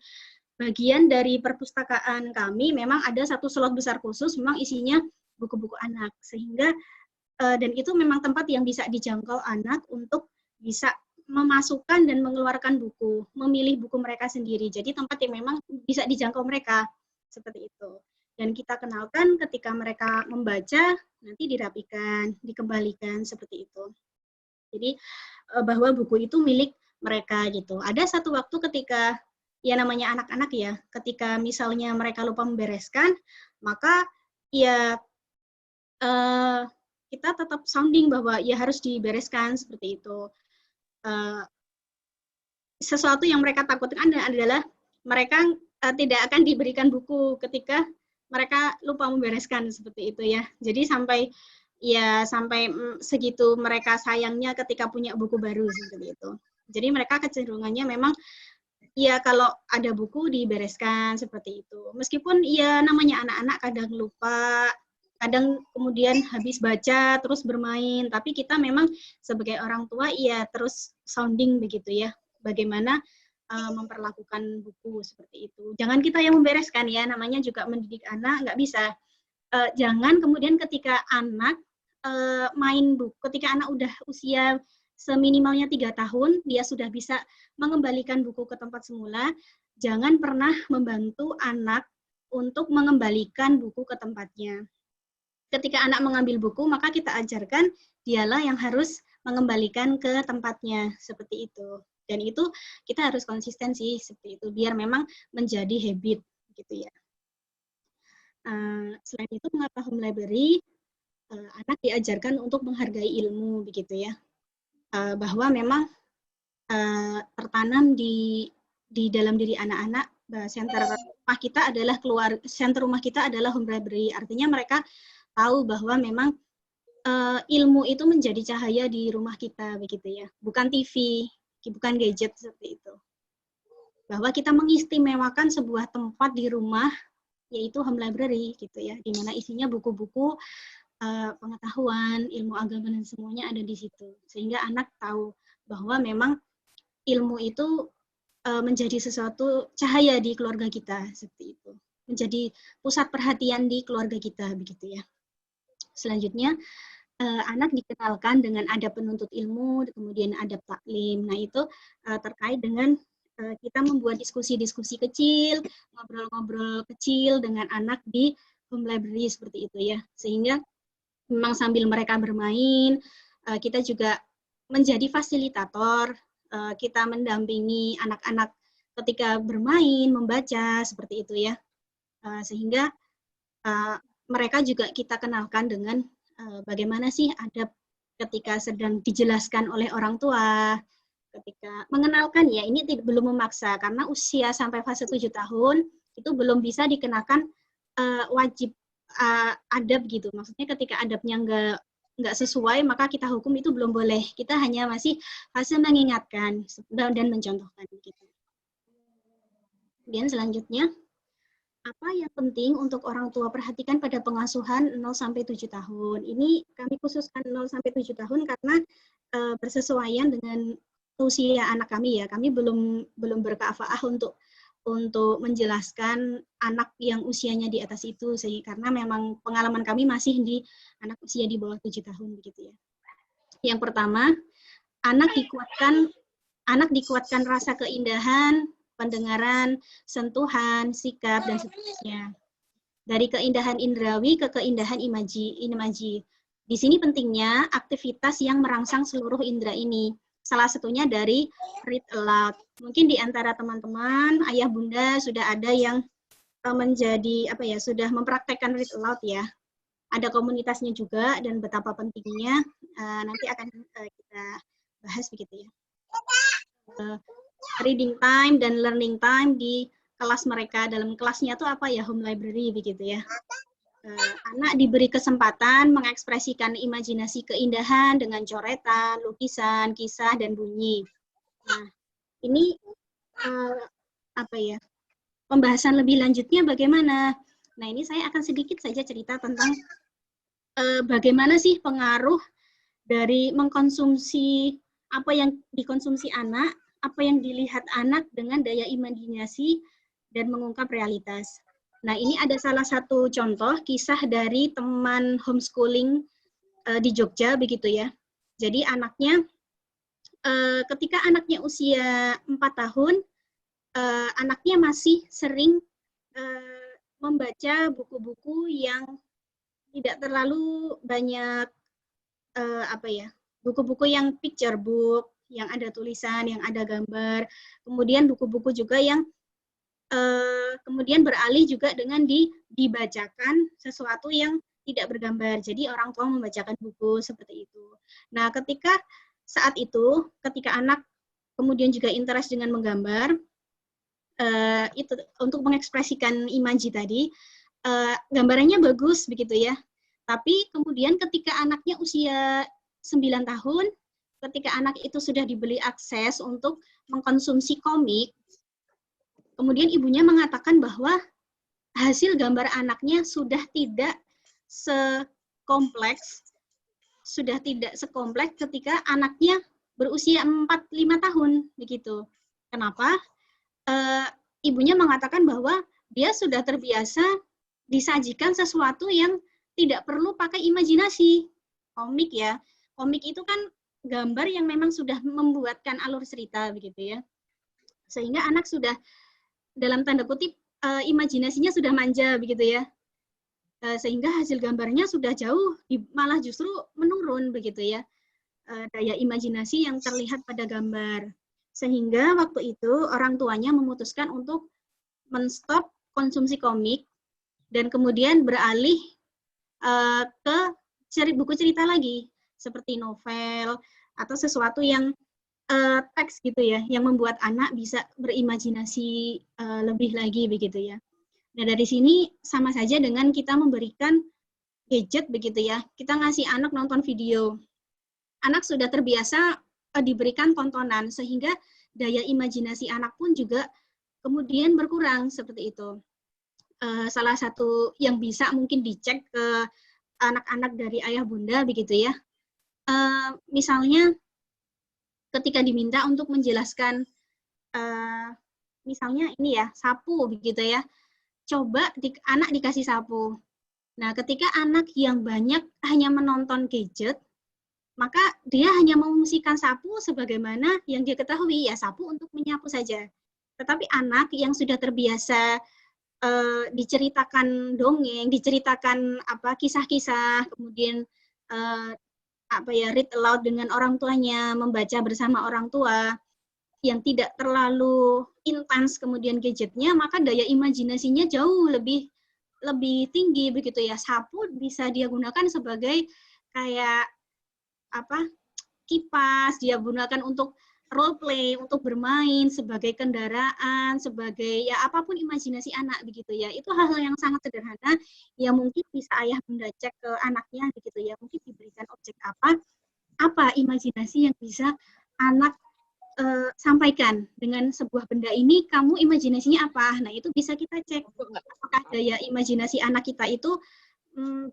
bagian dari perpustakaan kami memang ada satu slot besar khusus memang isinya buku-buku anak sehingga dan itu memang tempat yang bisa dijangkau anak untuk bisa memasukkan dan mengeluarkan buku, memilih buku mereka sendiri. Jadi tempat yang memang bisa dijangkau mereka, seperti itu. Dan kita kenalkan ketika mereka membaca, nanti dirapikan, dikembalikan, seperti itu. Jadi bahwa buku itu milik mereka gitu. Ada satu waktu ketika, ya namanya anak-anak ya, ketika misalnya mereka lupa membereskan, maka ya kita tetap sounding bahwa ya harus dibereskan seperti itu. Sesuatu yang mereka takutkan adalah mereka tidak akan diberikan buku ketika mereka lupa membereskan seperti itu ya. Jadi sampai segitu mereka sayangnya ketika punya buku baru seperti itu. Jadi mereka kecenderungannya memang ya kalau ada buku dibereskan seperti itu. Meskipun ya namanya anak-anak kadang lupa, kadang kemudian habis baca terus bermain, tapi kita memang sebagai orang tua ya terus sounding begitu ya, bagaimana memperlakukan buku seperti itu. Jangan kita yang membereskan ya, namanya juga mendidik anak, nggak bisa. Jangan kemudian ketika anak main buku, ketika anak udah usia seminimalnya 3 tahun, dia sudah bisa mengembalikan buku ke tempat semula, jangan pernah membantu anak untuk mengembalikan buku ke tempatnya. Ketika anak mengambil buku, maka kita ajarkan dialah yang harus mengembalikan ke tempatnya, seperti itu. Dan itu kita harus konsisten sih, seperti itu, biar memang menjadi habit, gitu ya. Selain itu, mengapa home library, anak diajarkan untuk menghargai ilmu, begitu ya. Bahwa memang tertanam di dalam diri anak-anak, center rumah kita adalah center rumah kita adalah home library. Artinya mereka tahu bahwa memang ilmu itu menjadi cahaya di rumah kita, begitu ya. Bukan TV, bukan gadget seperti itu. Bahwa kita mengistimewakan sebuah tempat di rumah, yaitu home library, gitu ya, di mana isinya buku-buku pengetahuan, ilmu agama dan semuanya ada di situ. Sehingga anak tahu bahwa memang ilmu itu menjadi sesuatu cahaya di keluarga kita, seperti itu. Menjadi pusat perhatian di keluarga kita, begitu ya. Selanjutnya, anak dikenalkan dengan adab penuntut ilmu, kemudian adab taklim. Nah, itu terkait dengan kita membuat diskusi-diskusi kecil, ngobrol-ngobrol kecil dengan anak di home library seperti itu ya. Sehingga memang sambil mereka bermain, kita juga menjadi fasilitator, kita mendampingi anak-anak ketika bermain, membaca, seperti itu ya. Sehingga mereka juga kita kenalkan dengan bagaimana sih adab ketika sedang dijelaskan oleh orang tua, ketika mengenalkan ya ini belum memaksa, karena usia sampai fase 7 tahun itu belum bisa dikenakan wajib adab gitu. Maksudnya ketika adabnya nggak sesuai, maka kita hukum itu belum boleh. Kita hanya masih fase mengingatkan dan mencontohkan gitu. Kemudian selanjutnya, apa yang penting untuk orang tua perhatikan pada pengasuhan 0-7 tahun? Ini kami khususkan 0-7 tahun karena bersesuaian dengan usia anak kami ya. Kami belum berkafaah untuk menjelaskan anak yang usianya di atas itu, karena memang pengalaman kami masih di anak usia di bawah 7 tahun begitu ya. Yang pertama, anak dikuatkan rasa keindahan, pendengaran, sentuhan, sikap, dan seterusnya. Dari keindahan indrawi ke keindahan imaji. Di sini pentingnya aktivitas yang merangsang seluruh indera ini. salah satunya dari read aloud. Mungkin di antara teman-teman, ayah bunda sudah ada yang menjadi sudah mempraktekkan read aloud ya. Ada komunitasnya juga dan betapa pentingnya nanti akan kita bahas begitu ya. Reading time dan learning time di kelas mereka, dalam kelasnya itu apa ya, home library begitu ya. Anak diberi kesempatan mengekspresikan imajinasi keindahan dengan coretan, lukisan, kisah, dan bunyi. Nah, ini pembahasan lebih lanjutnya bagaimana? Nah, ini saya akan sedikit saja cerita tentang bagaimana sih pengaruh dari mengkonsumsi apa yang dikonsumsi anak, apa yang dilihat anak dengan daya imajinasi dan mengungkap realitas. Nah, ini ada salah satu contoh kisah dari teman homeschooling di Jogja begitu ya. Jadi anaknya ketika anaknya usia 4 tahun, anaknya masih sering membaca buku-buku yang tidak terlalu banyak buku-buku yang picture book, yang ada tulisan, yang ada gambar, kemudian buku-buku juga yang kemudian beralih juga dengan dibacakan sesuatu yang tidak bergambar. Jadi orang tua membacakan buku seperti itu. Nah, ketika anak kemudian juga interest dengan menggambar, itu untuk mengekspresikan imaji tadi, gambarannya bagus begitu ya. Tapi kemudian ketika anaknya usia 9 tahun, ketika anak itu sudah diberi akses untuk mengkonsumsi komik, kemudian ibunya mengatakan bahwa hasil gambar anaknya sudah tidak sekompleks ketika anaknya berusia 4-5 tahun begitu. Kenapa? Ibunya mengatakan bahwa dia sudah terbiasa disajikan sesuatu yang tidak perlu pakai imajinasi. Komik ya. Komik itu kan gambar yang memang sudah membuatkan alur cerita begitu ya. Sehingga anak sudah dalam tanda kutip imajinasinya sudah manja begitu ya. Sehingga hasil gambarnya sudah jauh malah justru menurun begitu ya. Daya imajinasi yang terlihat pada gambar. Sehingga waktu itu orang tuanya memutuskan untuk men-stop konsumsi komik dan kemudian beralih ke buku cerita lagi, seperti novel atau sesuatu yang teks gitu ya, yang membuat anak bisa berimajinasi lebih lagi begitu ya. Nah, dari sini sama saja dengan kita memberikan gadget begitu ya. Kita ngasih anak nonton video. Anak sudah terbiasa diberikan tontonan sehingga daya imajinasi anak pun juga kemudian berkurang seperti itu. Salah satu yang bisa mungkin dicek ke anak-anak dari ayah bunda begitu ya. Misalnya ketika diminta untuk menjelaskan misalnya ini ya, sapu begitu ya. Coba anak dikasih sapu. Nah, ketika anak yang banyak hanya menonton gadget, maka dia hanya memfungsikan sapu sebagaimana yang dia ketahui, ya sapu untuk menyapu saja. Tetapi anak yang sudah terbiasa diceritakan dongeng, diceritakan kisah-kisah, kemudian read aloud dengan orang tuanya, membaca bersama orang tua, yang tidak terlalu intens kemudian gadgetnya, maka daya imajinasinya jauh lebih tinggi begitu ya. Sapu bisa dia gunakan sebagai kayak kipas, dia gunakan untuk role play, untuk bermain sebagai kendaraan, sebagai ya apapun imajinasi anak begitu ya. Itu hal-hal yang sangat sederhana yang mungkin bisa ayah bunda cek ke anaknya begitu ya. Mungkin diberikan objek apa imajinasi yang bisa anak sampaikan dengan sebuah benda ini, kamu imajinasinya apa? Nah, itu bisa kita cek apakah daya imajinasi anak kita itu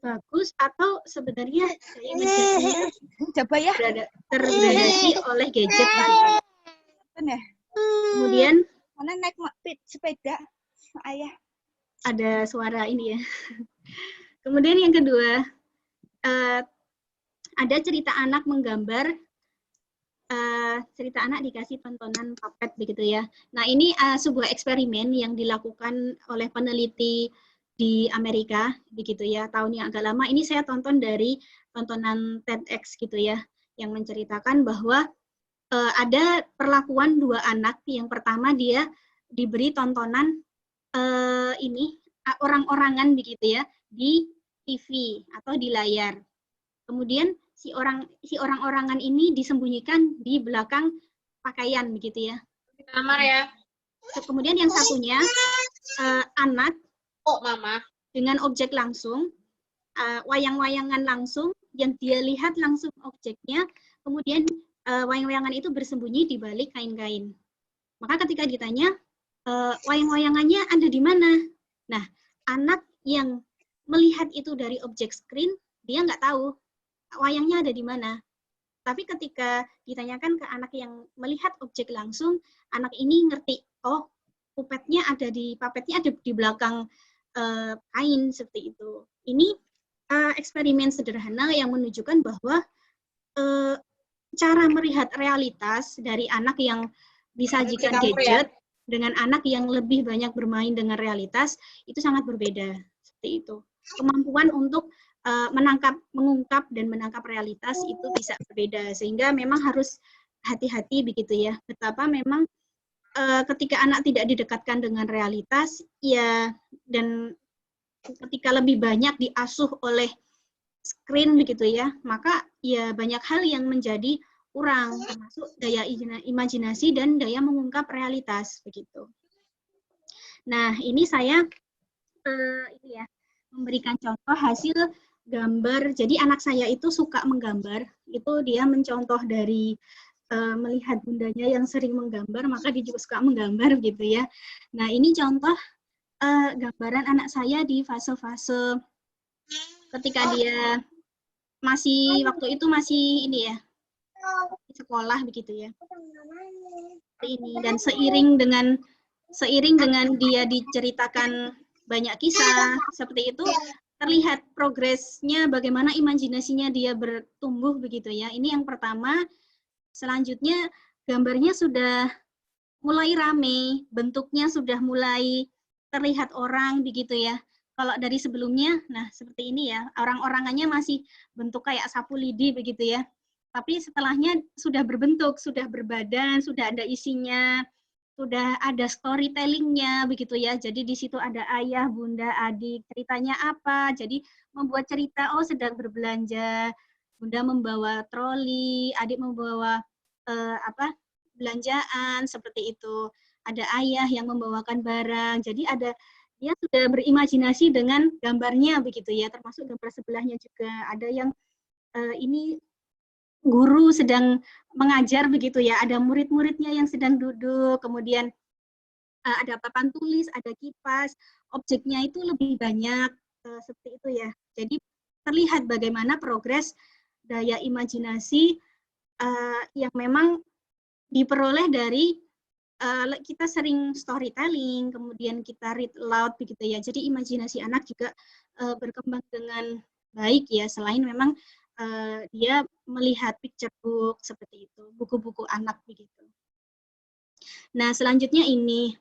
bagus atau sebenarnya daya imajinasinya terdegradasi oleh gadget. Kemudian mana naik sepeda, ayah. Ada suara ini ya. Kemudian yang kedua, ada cerita anak menggambar. Cerita anak dikasih tontonan puppet begitu ya. Nah, ini sebuah eksperimen yang dilakukan oleh peneliti di Amerika begitu ya, tahun yang agak lama. Ini saya tonton dari tontonan TEDx gitu ya, yang menceritakan bahwa ada perlakuan dua anak. Yang pertama dia diberi tontonan orang-orangan begitu ya di TV atau di layar. Kemudian si orang-orangan ini disembunyikan di belakang pakaian begitu ya. Kamar ya. Kemudian yang satunya anak Mama. dengan objek langsung, wayang-wayangan langsung yang dia lihat langsung objeknya, kemudian wayang-wayangan itu bersembunyi di balik kain-kain. Maka ketika ditanya, wayang-wayangannya ada di mana? Nah, anak yang melihat itu dari objek screen, dia nggak tahu wayangnya ada di mana. Tapi ketika ditanyakan ke anak yang melihat objek langsung, anak ini ngerti, oh, papetnya ada di belakang kain seperti itu. Ini eksperimen sederhana yang menunjukkan bahwa cara melihat realitas dari anak yang disajikan gadget dengan anak yang lebih banyak bermain dengan realitas itu sangat berbeda. Seperti itu. Kemampuan untuk mengungkap dan menangkap realitas itu bisa berbeda, sehingga memang harus hati-hati begitu ya. Betapa memang ketika anak tidak didekatkan dengan realitas, ya, dan ketika lebih banyak diasuh oleh screen begitu ya, maka ya banyak hal yang menjadi kurang, termasuk daya imajinasi dan daya mengungkap realitas begitu. Nah, ini saya ini ya memberikan contoh hasil gambar. Jadi anak saya itu suka menggambar, itu dia mencontoh dari melihat bundanya yang sering menggambar, maka dia juga suka menggambar gitu ya. Nah, ini contoh gambaran anak saya di fase-fase ketika dia waktu itu masih ini ya, sekolah begitu ya. Ini, dan seiring dengan dia diceritakan banyak kisah seperti itu, terlihat progresnya bagaimana imajinasinya dia bertumbuh begitu ya. Ini yang pertama. Selanjutnya gambarnya sudah mulai rame, bentuknya sudah mulai terlihat orang begitu ya. Kalau dari sebelumnya, nah seperti ini ya, orang-orangannya masih bentuk kayak sapu lidi begitu ya. Tapi setelahnya sudah berbentuk, sudah berbadan, sudah ada isinya, sudah ada storytellingnya begitu ya. Jadi di situ ada ayah, bunda, adik, ceritanya apa. Jadi membuat cerita, oh sedang berbelanja, bunda membawa troli, adik membawa belanjaan seperti itu. Ada ayah yang membawakan barang. Jadi dia sudah berimajinasi dengan gambarnya begitu ya. Termasuk gambar sebelahnya juga. Ada yang ini guru sedang mengajar begitu ya. Ada murid-muridnya yang sedang duduk. Kemudian ada papan tulis, ada kipas. Objeknya itu lebih banyak seperti itu ya. Jadi terlihat bagaimana progres daya imajinasi yang memang diperoleh dari kita sering storytelling, kemudian kita read aloud begitu ya. Jadi imajinasi anak juga berkembang dengan baik ya, selain memang dia melihat picture book seperti itu, buku-buku anak begitu. Nah, selanjutnya ini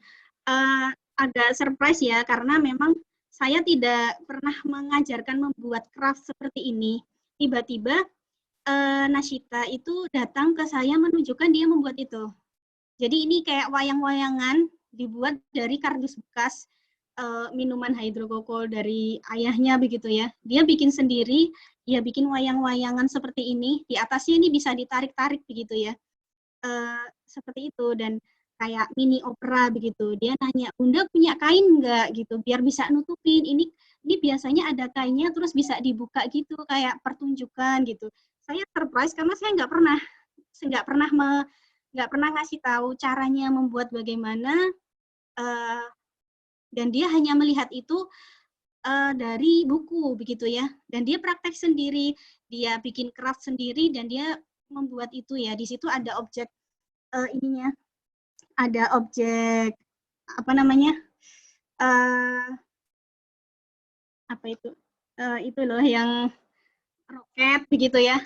agak surprise ya, karena memang saya tidak pernah mengajarkan membuat craft seperti ini. Tiba-tiba Nashita itu datang ke saya menunjukkan dia membuat itu. Jadi ini kayak wayang-wayangan dibuat dari kardus bekas minuman hidrokokol dari ayahnya begitu ya. Dia bikin sendiri, dia bikin wayang-wayangan seperti ini. Di atasnya ini bisa ditarik-tarik begitu ya. Seperti itu, dan kayak mini opera begitu. Dia nanya, Bunda punya kain nggak gitu, biar bisa nutupin. Ini biasanya ada kainnya terus bisa dibuka gitu, kayak pertunjukan gitu. Saya surprise karena saya nggak pernah ngasih tahu caranya membuat bagaimana, dan dia hanya melihat itu dari buku begitu ya, dan dia praktek sendiri, dia bikin craft sendiri dan dia membuat itu ya. Di situ ada objek ininya, ada objek apa namanya, apa itu loh yang roket begitu ya.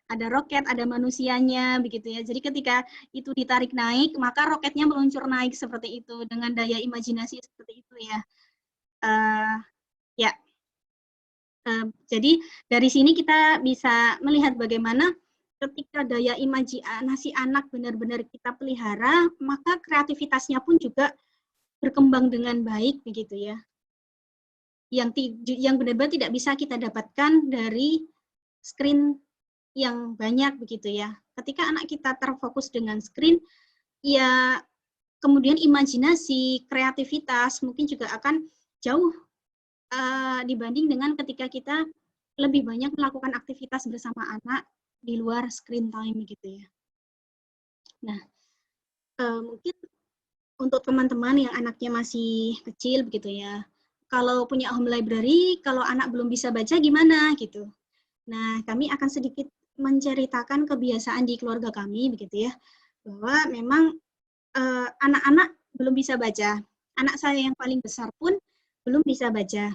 Ada roket, ada manusianya, begitu ya. Jadi ketika itu ditarik naik, maka roketnya meluncur naik seperti itu, dengan daya imajinasi seperti itu ya. Jadi dari sini kita bisa melihat bagaimana ketika daya imajinasi anak benar-benar kita pelihara, maka kreativitasnya pun juga berkembang dengan baik begitu ya. Yang benar-benar tidak bisa kita dapatkan dari screen yang banyak begitu ya. Ketika anak kita terfokus dengan screen, ya kemudian imajinasi, kreativitas mungkin juga akan jauh dibanding dengan ketika kita lebih banyak melakukan aktivitas bersama anak di luar screen time gitu ya. Nah, mungkin untuk teman-teman yang anaknya masih kecil begitu ya, kalau punya home library, kalau anak belum bisa baca gimana gitu. Nah, kami akan sedikit menceritakan kebiasaan di keluarga kami begitu ya, bahwa memang anak-anak belum bisa baca. Anak saya yang paling besar pun belum bisa baca.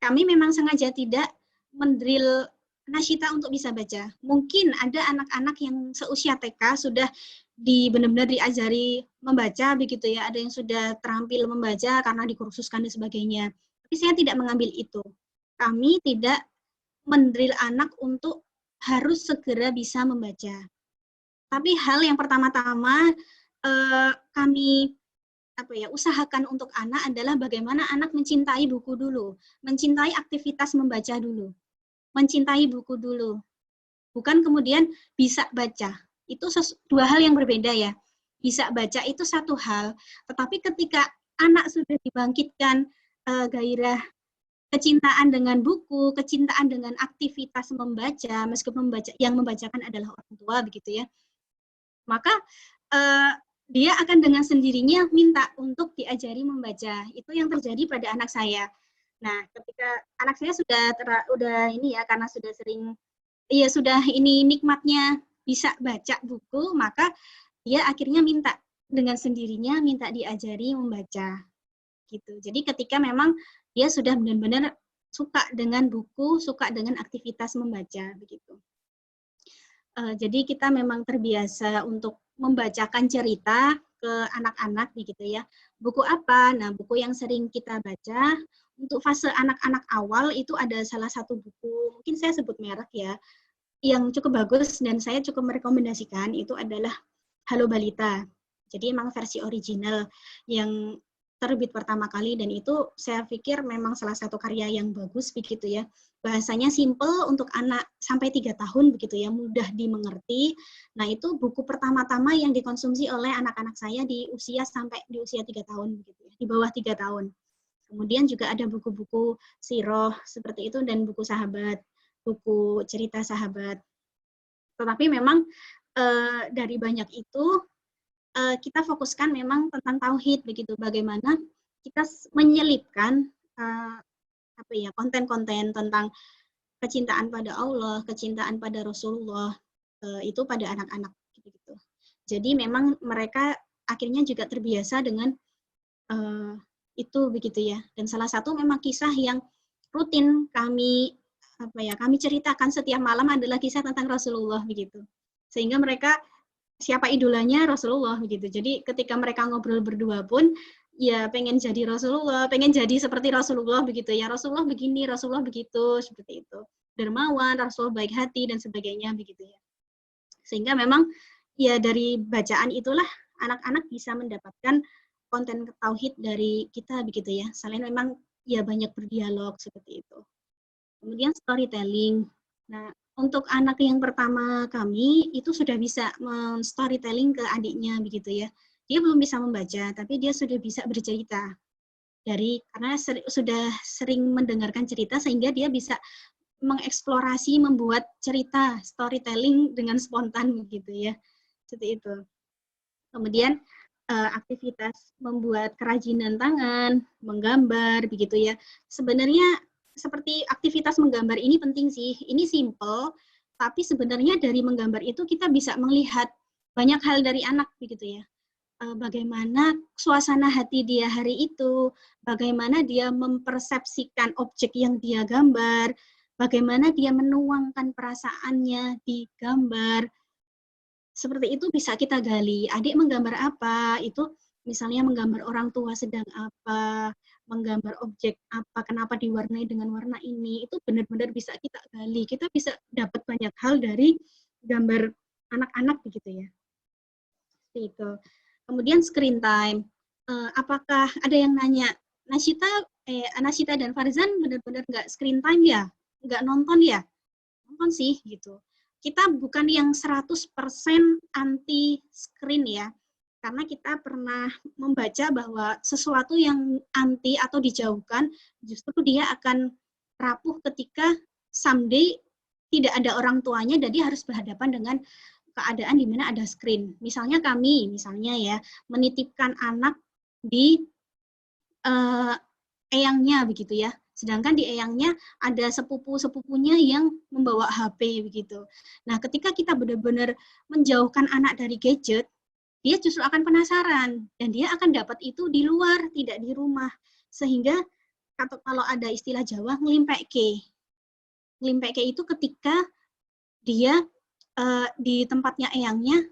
Kami memang sengaja tidak mendrill Nashita untuk bisa baca. Mungkin ada anak-anak yang seusia TK sudah benar-benar diajari membaca begitu ya, ada yang sudah terampil membaca karena dikursuskan dan sebagainya. Tapi saya tidak mengambil itu. Kami tidak mendrill anak untuk harus segera bisa membaca. Tapi hal yang pertama-tama kami usahakan untuk anak adalah bagaimana anak mencintai buku dulu, mencintai aktivitas membaca dulu, mencintai buku dulu, bukan kemudian bisa baca. Itu dua hal yang berbeda ya. Bisa baca itu satu hal, tetapi ketika anak sudah dibangkitkan gairah kecintaan dengan buku, kecintaan dengan aktivitas membaca, meskipun yang membacakan adalah orang tua begitu ya, maka dia akan dengan sendirinya minta untuk diajari membaca. Itu yang terjadi pada anak saya. Nah, ketika anak saya sudah ini ya, karena sudah sering, ya sudah ini nikmatnya bisa baca buku, maka dia akhirnya minta dengan sendirinya minta diajari membaca. Gitu. Jadi ketika memang dia sudah benar-benar suka dengan buku, suka dengan aktivitas membaca begitu. Jadi kita memang terbiasa untuk membacakan cerita ke anak-anak begitu ya. Buku apa? Nah, buku yang sering kita baca untuk fase anak-anak awal itu ada salah satu buku, mungkin saya sebut merek ya, yang cukup bagus dan saya cukup merekomendasikan itu adalah Halo Balita. Jadi emang versi original yang terbit pertama kali dan itu saya pikir memang salah satu karya yang bagus begitu ya. Bahasanya simple untuk anak sampai 3 tahun begitu ya, mudah dimengerti. Nah, itu buku pertama-tama yang dikonsumsi oleh anak-anak saya di usia 3 tahun begitu ya, di bawah 3 tahun. Kemudian juga ada buku-buku siroh seperti itu dan buku sahabat, buku cerita sahabat. Tetapi memang dari banyak itu kita fokuskan memang tentang tauhid begitu, bagaimana kita menyelipkan konten-konten tentang kecintaan pada Allah, kecintaan pada Rasulullah itu pada anak-anak gitu. Jadi memang mereka akhirnya juga terbiasa dengan itu begitu ya. Dan salah satu memang kisah yang rutin kami ceritakan setiap malam adalah kisah tentang Rasulullah begitu. Sehingga mereka siapa idolanya Rasulullah begitu. Jadi ketika mereka ngobrol berdua pun ya pengen jadi Rasulullah, pengen jadi seperti Rasulullah begitu ya. Rasulullah begini, Rasulullah begitu, seperti itu. Dermawan, Rasulullah baik hati dan sebagainya begitu ya. Sehingga memang ya dari bacaan itulah anak-anak bisa mendapatkan konten tauhid dari kita begitu ya. Selain memang ya banyak berdialog seperti itu. Kemudian storytelling. Nah, untuk anak yang pertama kami itu sudah bisa men-storytelling ke adiknya begitu ya. Dia belum bisa membaca, tapi dia sudah bisa bercerita. Karena sudah sering mendengarkan cerita sehingga dia bisa mengeksplorasi membuat cerita storytelling dengan spontan begitu ya. Seperti itu. Kemudian aktivitas membuat kerajinan tangan, menggambar begitu ya. Sebenarnya seperti aktivitas menggambar ini penting sih. Ini simple, tapi sebenarnya dari menggambar itu kita bisa melihat banyak hal dari anak begitu ya. Bagaimana suasana hati dia hari itu, bagaimana dia mempersepsikan objek yang dia gambar, bagaimana dia menuangkan perasaannya di gambar. Seperti itu bisa kita gali. Adik menggambar apa? Itu misalnya menggambar orang tua sedang apa, menggambar objek apa, kenapa diwarnai dengan warna ini, itu benar-benar bisa kita gali. Kita bisa dapat banyak hal dari gambar anak-anak begitu ya. Seperti itu. Kemudian screen time. Apakah ada yang nanya, Nasita dan Farzan benar-benar nggak screen time ya? Nggak nonton ya? Nonton sih gitu. Kita bukan yang 100% anti screen ya. Karena kita pernah membaca bahwa sesuatu yang anti atau dijauhkan justru dia akan rapuh ketika someday tidak ada orang tuanya dan dia harus berhadapan dengan keadaan di mana ada screen. Misalnya kami, ya, menitipkan anak di eyangnya begitu ya. Sedangkan di eyangnya ada sepupu-sepupunya yang membawa HP begitu. Nah, ketika kita benar-benar menjauhkan anak dari gadget, dia justru akan penasaran dan dia akan dapat itu di luar, tidak di rumah. Sehingga kalau ada istilah Jawa ngelimpeke. Ngelimpeke itu ketika dia di tempatnya eyangnya,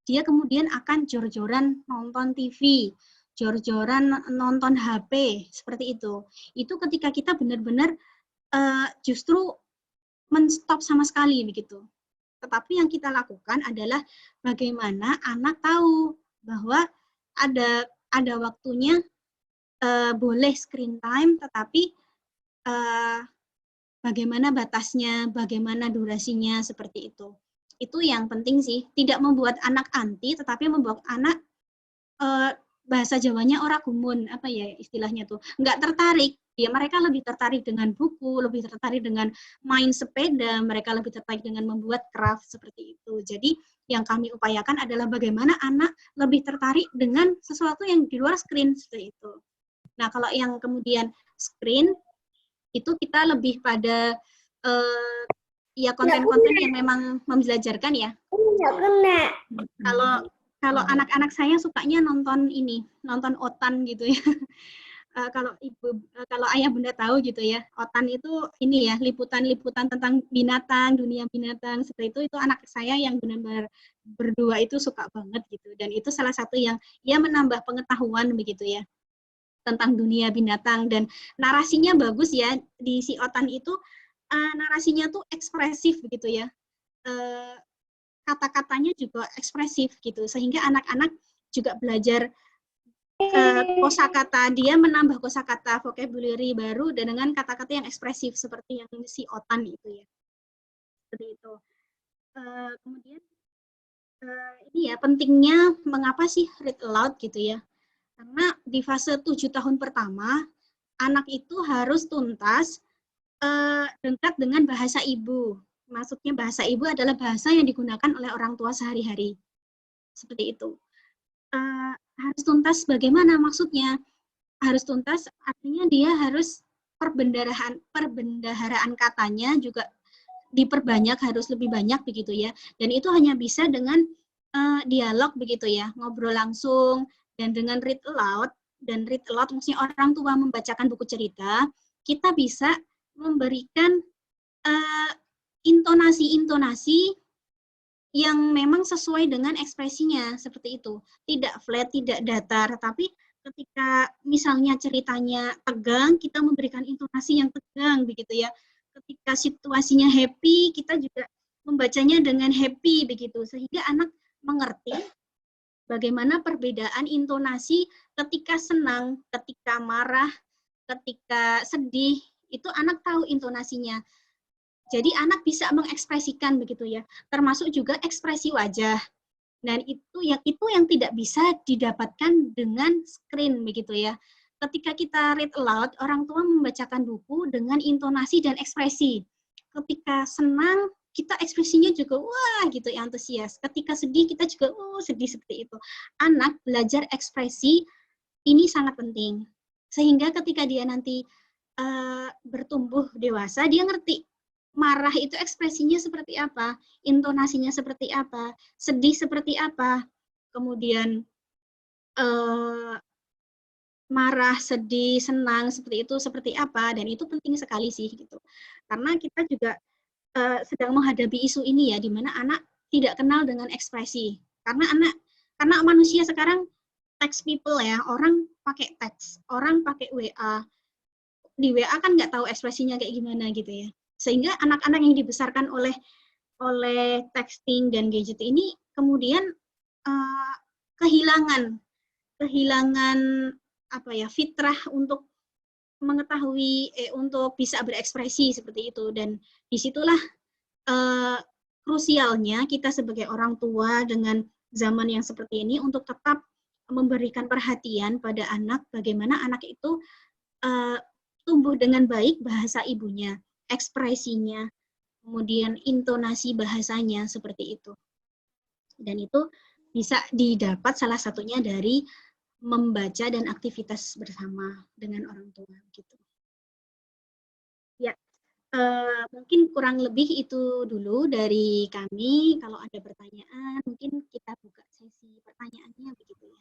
dia kemudian akan jor-joran nonton TV, jor-joran nonton HP, seperti itu. Itu ketika kita benar-benar justru men-stop sama sekali begitu. Tetapi yang kita lakukan adalah bagaimana anak tahu bahwa ada waktunya boleh screen time, tetapi bagaimana batasnya, bagaimana durasinya, seperti itu. Itu yang penting sih, tidak membuat anak anti, tetapi membuat anak bahasa Jawanya ora gumun, apa ya istilahnya tuh, nggak tertarik. Ya, mereka lebih tertarik dengan buku, lebih tertarik dengan main sepeda, mereka lebih tertarik dengan membuat craft, seperti itu. Jadi yang kami upayakan adalah bagaimana anak lebih tertarik dengan sesuatu yang di luar screen, seperti itu. Nah, kalau yang kemudian screen, itu kita lebih pada ya konten-konten yang memang membelajarkan ya. Kalau anak-anak saya sukanya nonton OTAN gitu ya. Kalau ayah bunda tahu gitu ya, OTAN itu ini ya, liputan-liputan tentang binatang, dunia binatang, seperti itu anak saya yang benar-benar berdua itu suka banget gitu. Dan itu salah satu yang ya menambah pengetahuan begitu ya tentang dunia binatang, dan narasinya bagus ya di si OTAN itu. Narasinya tuh ekspresif begitu ya, kata-katanya juga ekspresif gitu, sehingga anak-anak juga belajar kosakata, dia menambah kosakata vocabulary baru dan dengan kata-kata yang ekspresif seperti yang si OTAN itu ya, seperti itu. Kemudian ini ya pentingnya mengapa sih read aloud gitu ya, karena di fase 7 tahun pertama anak itu harus tuntas dekat dengan bahasa ibu. Maksudnya bahasa ibu adalah bahasa yang digunakan oleh orang tua sehari-hari. Seperti itu. Harus tuntas bagaimana maksudnya? Harus tuntas artinya dia harus perbendaharaan katanya juga diperbanyak, harus lebih banyak begitu ya. Dan itu hanya bisa dengan dialog begitu ya, ngobrol langsung, dan dengan read aloud. Dan read aloud maksudnya orang tua membacakan buku cerita, kita bisa memberikan intonasi-intonasi yang memang sesuai dengan ekspresinya, seperti itu. Tidak flat, tidak datar, tapi ketika misalnya ceritanya tegang, kita memberikan intonasi yang tegang, begitu ya. Ketika situasinya happy, kita juga membacanya dengan happy, begitu. Sehingga anak mengerti bagaimana perbedaan intonasi ketika senang, ketika marah, ketika sedih, itu anak tahu intonasinya. Jadi anak bisa mengekspresikan begitu ya, termasuk juga ekspresi wajah. Dan itu yang tidak bisa didapatkan dengan screen begitu ya. Ketika kita read aloud, orang tua membacakan buku dengan intonasi dan ekspresi. Ketika senang, kita ekspresinya juga wah gitu ya, antusias. Ketika sedih, kita juga sedih, seperti itu. Anak belajar ekspresi ini sangat penting. Sehingga ketika dia nanti bertumbuh dewasa, dia ngerti marah itu ekspresinya seperti apa, intonasinya seperti apa, sedih seperti apa, kemudian marah, sedih, senang seperti itu seperti apa, dan itu penting sekali sih gitu. Karena kita juga sedang menghadapi isu ini ya, di mana anak tidak kenal dengan ekspresi. Karena manusia sekarang text people ya, orang pakai teks, orang pakai WA. Di WA kan nggak tahu ekspresinya kayak gimana gitu ya. Sehingga anak-anak yang dibesarkan oleh oleh texting dan gadget ini kemudian kehilangan apa ya, fitrah untuk mengetahui untuk bisa berekspresi seperti itu. Dan disitulah krusialnya kita sebagai orang tua dengan zaman yang seperti ini untuk tetap memberikan perhatian pada anak, bagaimana anak itu tumbuh dengan baik bahasa ibunya, ekspresinya, kemudian intonasi bahasanya seperti itu. Dan itu bisa didapat salah satunya dari membaca dan aktivitas bersama dengan orang tua gitu. Ya, mungkin kurang lebih itu dulu dari kami. Kalau ada pertanyaan, mungkin kita buka sesi pertanyaannya begitu ya.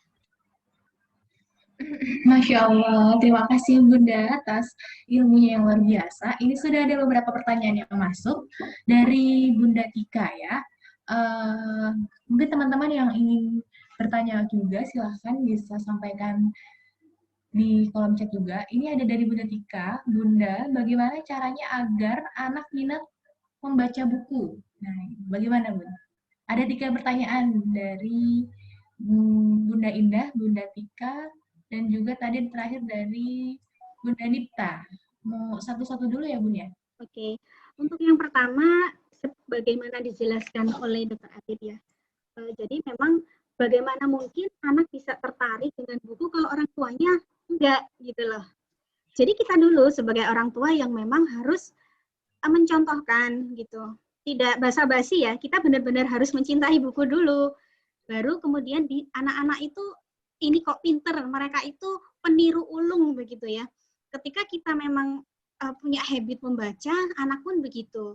Masya Allah, terima kasih Bunda atas ilmunya yang luar biasa. Ini sudah ada beberapa pertanyaan yang masuk dari Bunda Tika ya. Mungkin teman-teman yang ingin bertanya juga silahkan bisa sampaikan di kolom chat juga. Ini ada dari Bunda Tika. Bunda, bagaimana caranya agar anak minat membaca buku? Nah, bagaimana Bunda? Ada 3 pertanyaan dari Bunda Indah, Bunda Tika, dan juga tadi terakhir dari Bunda Nipta. Mau satu-satu dulu ya Bunda? Oke, untuk yang pertama, sebagaimana dijelaskan oleh Dr. Adit ya. Jadi memang bagaimana mungkin anak bisa tertarik dengan buku kalau orang tuanya enggak gitu loh. Jadi kita dulu sebagai orang tua yang memang harus mencontohkan gitu. Tidak basa-basi ya, kita benar-benar harus mencintai buku dulu. Baru kemudian di anak-anak itu ini kok pinter, mereka itu peniru ulung begitu ya. Ketika kita memang punya habit membaca, anak pun begitu.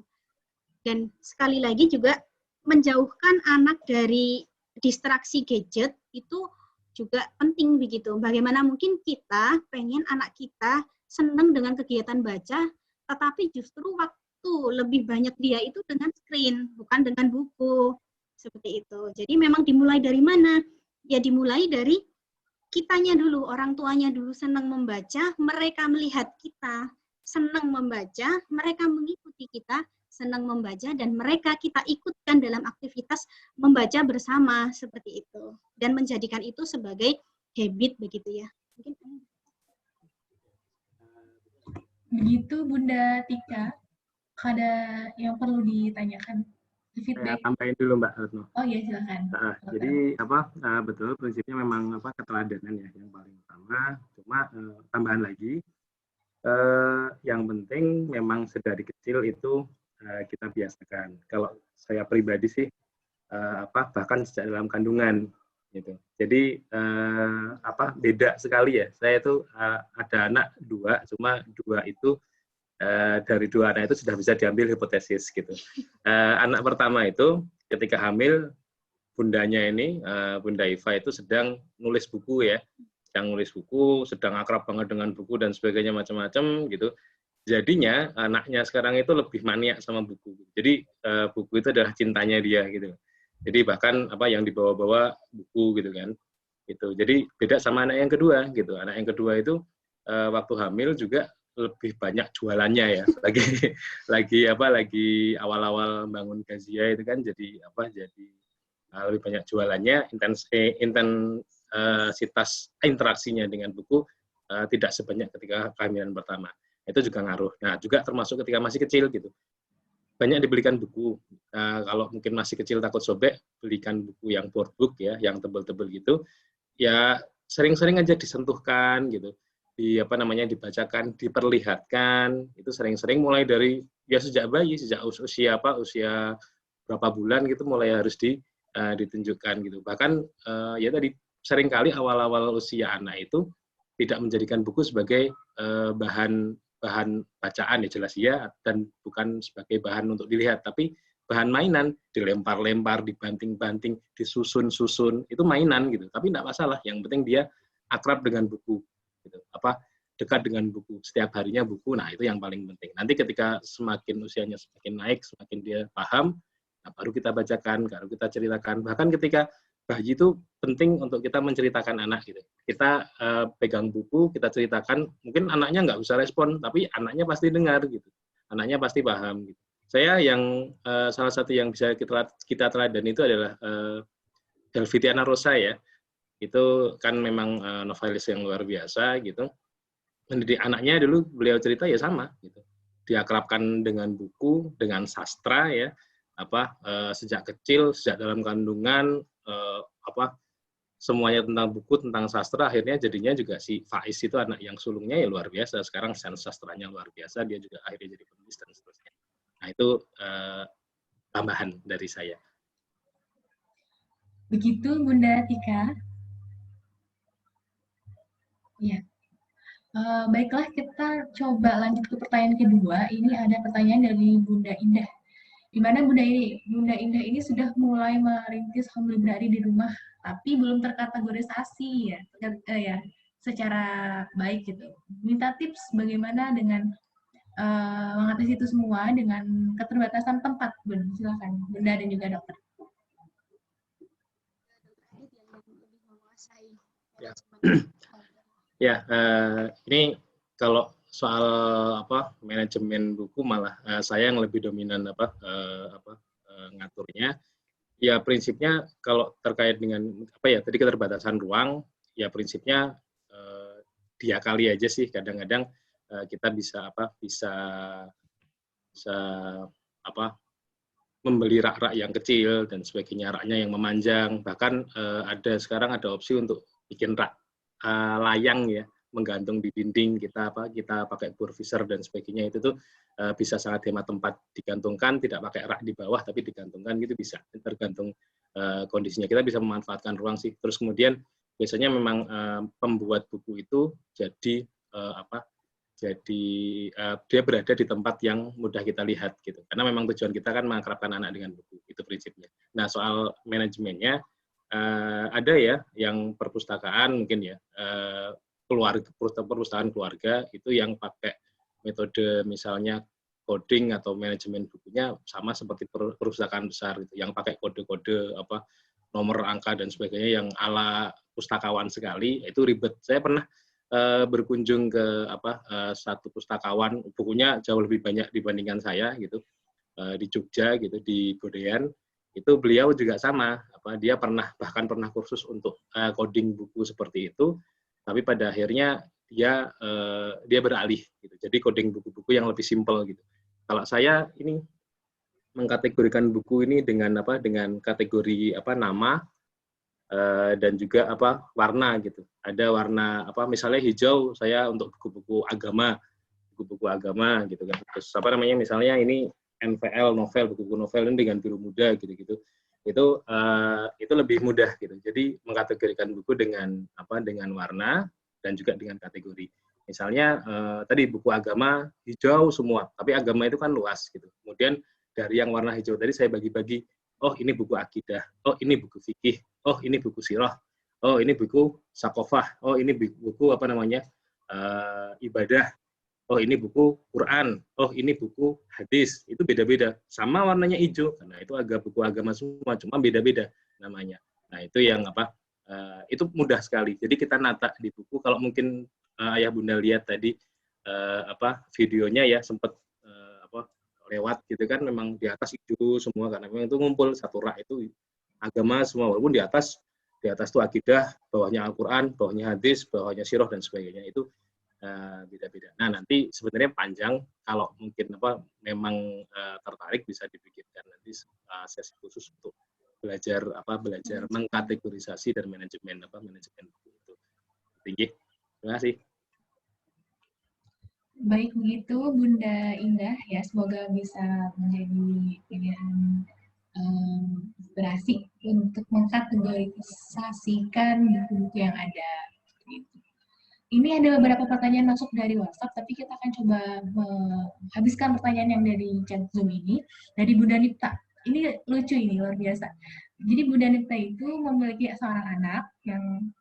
Dan sekali lagi juga menjauhkan anak dari distraksi gadget itu juga penting begitu. Bagaimana mungkin kita pengen anak kita senang dengan kegiatan baca, tetapi justru waktu lebih banyak dia itu dengan screen, bukan dengan buku. Seperti itu. Jadi memang dimulai dari mana? Ya dimulai dari kitanya dulu, orang tuanya dulu senang membaca, mereka melihat kita senang membaca, mereka mengikuti kita senang membaca, dan mereka kita ikutkan dalam aktivitas membaca bersama seperti itu. Dan menjadikan itu sebagai habit begitu ya. Mungkin begitu Bunda Tika. Ada yang perlu ditanyakan? Saya tambahin dulu Mbak Retno. Oh iya silakan. Jadi betul prinsipnya memang keteladanan ya yang paling utama. Cuma tambahan lagi, yang penting memang sedari kecil itu kita biasakan. Kalau saya pribadi sih bahkan sejak dalam kandungan gitu. Jadi beda sekali ya. Saya itu ada anak 2, cuma 2 itu dari 2 anak itu sudah bisa diambil hipotesis gitu. Anak pertama itu ketika hamil, bundanya ini Bunda Iva itu sedang nulis buku ya, sedang akrab banget dengan buku dan sebagainya macam-macam gitu. Jadinya anaknya sekarang itu lebih maniak sama buku. Jadi buku itu adalah cintanya dia gitu. Jadi bahkan yang dibawa-bawa buku gitu kan. Gitu. Jadi beda sama anak yang kedua gitu. Anak yang kedua itu waktu hamil juga lebih banyak jualannya ya. Lagi awal-awal bangun Gazia itu kan jadi lebih banyak jualannya, intensitas interaksinya dengan buku tidak sebanyak ketika kehamilan pertama. Itu juga ngaruh. Nah, juga termasuk ketika masih kecil gitu. Banyak dibelikan buku. Kalau mungkin masih kecil takut sobek, belikan buku yang board book ya, yang tebel-tebel gitu. Ya sering-sering aja disentuhkan gitu. Dibacakan, diperlihatkan. Itu sering-sering mulai dari ya sejak bayi, sejak usia berapa bulan gitu mulai harus ditunjukkan gitu. Bahkan ya tadi seringkali awal-awal usia anak itu tidak menjadikan buku sebagai bahan bacaan ya jelas ya, dan bukan sebagai bahan untuk dilihat, tapi bahan mainan, dilempar-lempar, dibanting-banting, disusun-susun, itu mainan gitu. Tapi tidak masalah, yang penting dia akrab dengan buku gitu. Dekat dengan buku, setiap harinya buku. Nah, itu yang paling penting. Nanti ketika semakin usianya semakin naik, semakin dia paham, nah, baru kita bacakan, baru kita ceritakan. Bahkan ketika bayi itu penting untuk kita menceritakan anak gitu. Kita pegang buku, kita ceritakan, mungkin anaknya nggak bisa respon, tapi anaknya pasti dengar gitu. Anaknya pasti paham gitu. saya yang salah satu yang bisa kita teladan itu adalah Helvitiana Rosa ya. Itu kan memang novelis yang luar biasa gitu. Mendidik anaknya dulu beliau cerita ya sama gitu. Diakrabkan dengan buku, dengan sastra ya, sejak kecil, sejak dalam kandungan semuanya tentang buku, tentang sastra, akhirnya jadinya juga si Faiz itu anak yang sulungnya ya luar biasa. Sekarang sastranya luar biasa, dia juga akhirnya jadi penulis dan seterusnya. Nah itu tambahan dari saya. Begitu Bunda Tika. Ya. Baiklah, kita coba lanjut ke pertanyaan kedua. Ini ada pertanyaan dari Bunda Indah. Di mana Bunda Indah ini sudah mulai merintis home library di rumah, tapi belum terkategorisasi ya secara baik gitu. Minta tips bagaimana dengan mengatasi itu semua dengan keterbatasan tempat, Bun. Silakan Bunda dan juga dokter. Ya, ini kalau soal manajemen buku malah saya yang lebih dominan ngaturnya. Ya prinsipnya kalau terkait dengan tadi keterbatasan ruang, ya prinsipnya diakali aja sih. Kadang-kadang kita bisa membeli rak-rak yang kecil dan sebagainya, raknya yang memanjang. Bahkan sekarang ada opsi untuk bikin rak layang ya, menggantung di dinding, kita pakai burvisor dan sebagainya. Itu tuh bisa sangat hemat tempat, digantungkan, tidak pakai rak di bawah tapi digantungkan gitu bisa, tergantung kondisinya. Kita bisa memanfaatkan ruang sih. Terus kemudian biasanya memang pembuat buku itu jadi dia berada di tempat yang mudah kita lihat gitu, karena memang tujuan kita kan mengakrabkan anak dengan buku, itu prinsipnya. Nah soal manajemennya ada ya yang perpustakaan mungkin ya, perpustakaan keluarga itu yang pakai metode misalnya coding atau manajemen bukunya sama seperti perpustakaan besar gitu, yang pakai kode-kode nomor angka dan sebagainya yang ala pustakawan sekali, itu ribet. Saya pernah berkunjung ke satu pustakawan, bukunya jauh lebih banyak dibandingkan saya gitu, di Jogja gitu, di Godean. Itu beliau juga sama, dia bahkan pernah kursus untuk coding buku seperti itu, tapi pada akhirnya dia beralih gitu, jadi coding buku-buku yang lebih simpel gitu. Kalau saya ini mengkategorikan buku ini dengan kategori nama dan juga warna gitu. Ada warna misalnya hijau saya untuk buku-buku agama gitu kan. Terus misalnya ini NVL novel, buku-buku novel ini dengan biru muda gitu-gitu. Itu lebih mudah gitu. Jadi mengkategorikan buku dengan warna dan juga dengan kategori. Misalnya tadi buku agama hijau semua, tapi agama itu kan luas gitu. Kemudian dari yang warna hijau tadi saya bagi-bagi. Oh ini buku akidah, oh ini buku fikih, oh ini buku sirah, oh ini buku sakofah, oh ini buku ibadah, oh ini buku Quran, oh ini buku hadis. Itu beda-beda, sama warnanya hijau karena itu buku agama semua, cuma beda-beda namanya. Nah itu yang itu mudah sekali. Jadi kita nata di buku. Kalau mungkin ayah bunda lihat tadi videonya ya, sempat lewat gitu kan, memang di atas hijau semua karena memang itu ngumpul satu rak itu agama semua, walaupun di atas itu akidah, bawahnya Al-Quran, bawahnya hadis, bawahnya sirah dan sebagainya. Itu beda-beda. Nah nanti sebenarnya panjang, kalau mungkin memang tertarik bisa dibikinkan nanti sesi khusus untuk belajar mengkategorisasi dan manajemen buku itu. Tinggi. Terima kasih. Baik begitu Bunda Indah ya, semoga bisa menjadi pilihan inspirasi untuk mengkategorisasikan buku-buku yang ada. Ini ada beberapa pertanyaan masuk dari WhatsApp, tapi kita akan coba menghabiskan pertanyaan yang dari chat Zoom ini. Dari Bunda Nipta. Ini lucu, ini luar biasa. Jadi Bunda Nipta itu memiliki seorang anak yang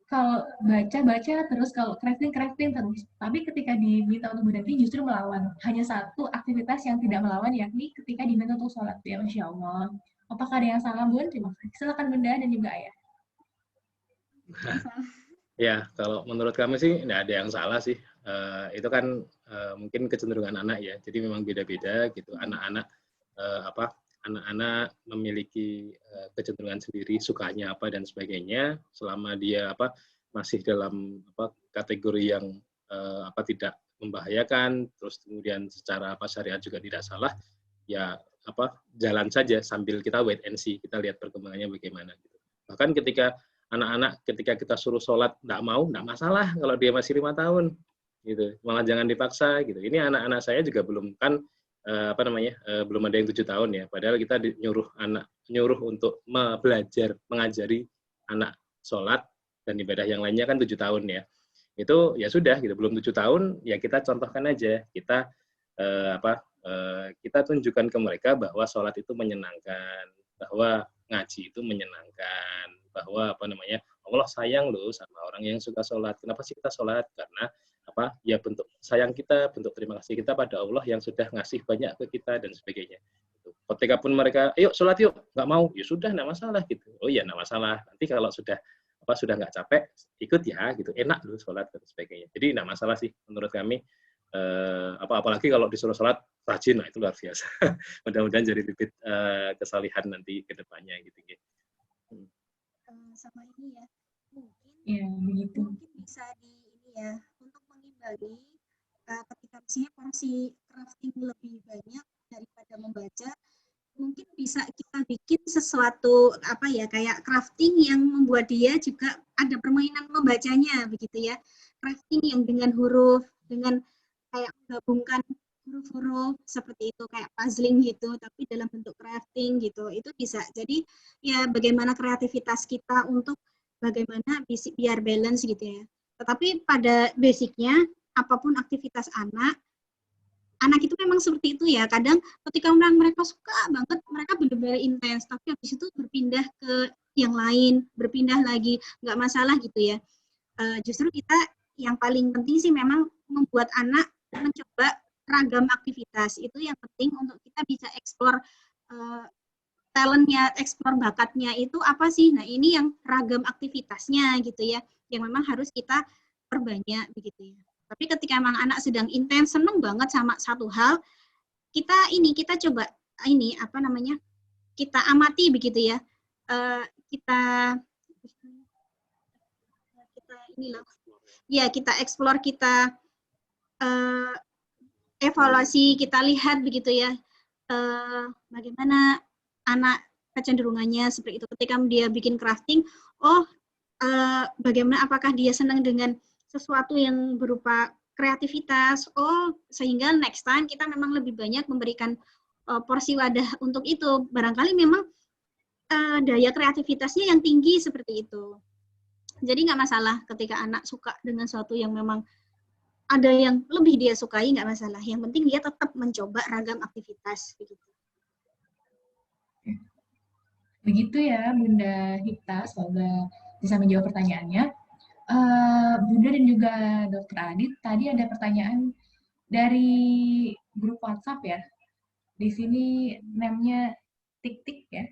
kalau baca terus, kalau crafting terus. Tapi ketika diminta untuk berhenti justru melawan. Hanya satu aktivitas yang tidak melawan, yakni ketika diminta untuk sholat. Ya Masya Allah. Apakah ada yang salah, Bun? Terima kasih. Silakan Bunda dan juga Ayah. Ya, kalau menurut kami sih nggak ada yang salah sih. Itu kan mungkin kecenderungan anak ya. Jadi memang beda-beda gitu. Anak-anak apa? Anak-anak memiliki kecenderungan sendiri, sukanya apa dan sebagainya. Selama dia apa masih dalam apa kategori yang apa tidak membahayakan, terus kemudian secara apa syariat juga tidak salah, ya apa jalan saja sambil kita wait and see, kita lihat perkembangannya bagaimana gitu. Bahkan ketika anak-anak ketika kita suruh sholat nggak masalah kalau dia masih 5 tahun gitu, malah jangan dipaksa gitu. Ini anak-anak saya juga belum kan apa namanya belum ada yang 7 tahun ya, padahal kita nyuruh untuk belajar mengajari anak sholat dan ibadah yang lainnya kan 7 tahun ya. Itu ya sudah gitu, belum 7 tahun ya kita contohkan aja, kita kita tunjukkan ke mereka bahwa sholat itu menyenangkan, bahwa ngaji itu menyenangkan, bahwa apa namanya Allah sayang loh sama orang yang suka sholat. Kenapa sih kita sholat? Karena apa? Ya bentuk sayang kita, bentuk terima kasih kita pada Allah yang sudah ngasih banyak ke kita dan sebagainya. Ketika pun mereka, yuk sholat yuk, nggak mau, ya sudah nggak masalah gitu. Oh iya nggak masalah. Nanti kalau sudah nggak capek, ikut ya gitu. Enak loh sholat dan sebagainya. Jadi nggak masalah sih menurut kami. Apalagi kalau disuruh sholat rajin, nah itu luar biasa. Mudah-mudahan jadi bibit kesalihan nanti ke depannya gitu. Sama ini ya, Ya, begitu. mungkin bisa di ini ya, untuk mengimbangi ketika misalnya porsi crafting lebih banyak daripada membaca, mungkin bisa kita bikin sesuatu apa ya, kayak crafting yang membuat dia juga ada permainan membacanya begitu ya. Crafting yang dengan huruf, dengan kayak menggabungkan huruf-huruf seperti itu, kayak puzzling gitu, tapi dalam bentuk crafting gitu. Itu bisa. Jadi ya bagaimana kreativitas kita untuk bagaimana biar balance gitu ya. Tetapi pada basicnya apapun aktivitas anak itu memang seperti itu ya. Kadang ketika mereka suka banget, mereka benar-benar intens, tapi habis itu berpindah ke yang lain, berpindah lagi, nggak masalah gitu ya. Justru kita yang paling penting sih memang membuat anak mencoba ragam aktivitas. Itu yang penting untuk kita bisa eksplor talentnya, eksplor bakatnya itu apa sih. Nah ini yang ragam aktivitasnya gitu ya, yang memang harus kita perbanyak begitu ya. Tapi ketika emang anak sedang intens, seneng banget sama satu hal, kita coba ini apa namanya, kita amati begitu ya, kita inilah ya, kita eksplor, kita evaluasi, kita lihat begitu ya, bagaimana anak kecenderungannya seperti itu. Ketika dia bikin crafting, bagaimana, apakah dia senang dengan sesuatu yang berupa kreativitas, sehingga next time kita memang lebih banyak memberikan porsi wadah untuk itu. Barangkali memang daya kreativitasnya yang tinggi seperti itu. Jadi nggak masalah ketika anak suka dengan sesuatu yang memang ada yang lebih dia sukai, nggak masalah. Yang penting dia tetap mencoba ragam aktivitas. Begitu ya Bunda Hita, semoga bisa menjawab pertanyaannya. Bunda dan juga Dr. Adit, tadi ada pertanyaan dari grup WhatsApp ya. Di sini namanya Tik-Tik ya.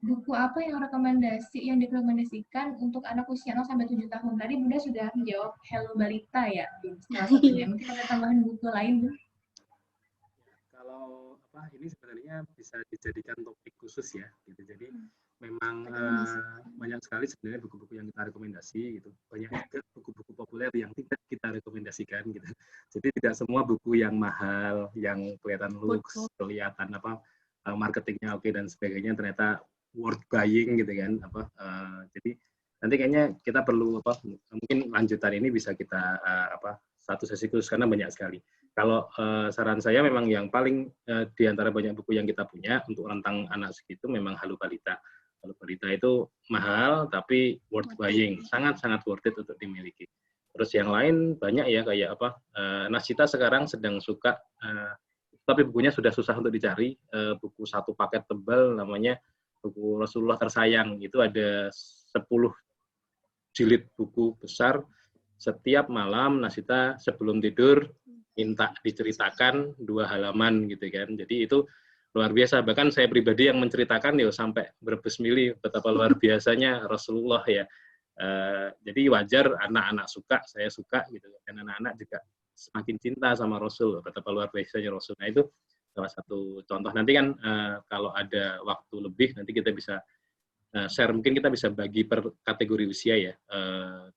Buku apa yang direkomendasikan untuk anak usia 0-7 tahun? Tadi Bunda sudah menjawab Hello Balita ya, salah satunya. Mungkin ada tambahan buku lain, Bu? Kalau ini sebenarnya bisa dijadikan topik khusus ya, gitu. Jadi memang banyak sekali sebenarnya buku-buku yang kita rekomendasi gitu. Banyak juga buku-buku populer yang tidak kita rekomendasikan gitu. Jadi tidak semua buku yang mahal, yang kelihatan lux, kelihatan marketingnya oke dan sebagainya ternyata worth buying gitu kan. Jadi nanti kayaknya kita perlu mungkin lanjutan ini bisa kita satu sesi khusus karena banyak sekali. Kalau saran saya memang yang paling di antara banyak buku yang kita punya untuk rentang anak segitu memang Hello Balita. Hello Balita itu mahal tapi worth buying, sangat-sangat worth it untuk dimiliki. Terus yang lain banyak ya, kayak Nascita sekarang sedang suka, tapi bukunya sudah susah untuk dicari, buku satu paket tebal namanya buku Rasulullah Tersayang. Itu ada 10 jilid buku besar. Setiap malam Nascita sebelum tidur minta diceritakan 2 halaman gitu kan. Jadi itu luar biasa. Bahkan saya pribadi yang menceritakan ya sampai berbesmili betapa luar biasanya Rasulullah ya. Jadi wajar anak-anak suka, saya suka gitu, dan anak-anak juga semakin cinta sama Rasul, betapa luar biasanya Rasul. Nah itu salah satu contoh. Nanti kan kalau ada waktu lebih, nanti kita bisa share, mungkin kita bisa bagi per kategori usia ya,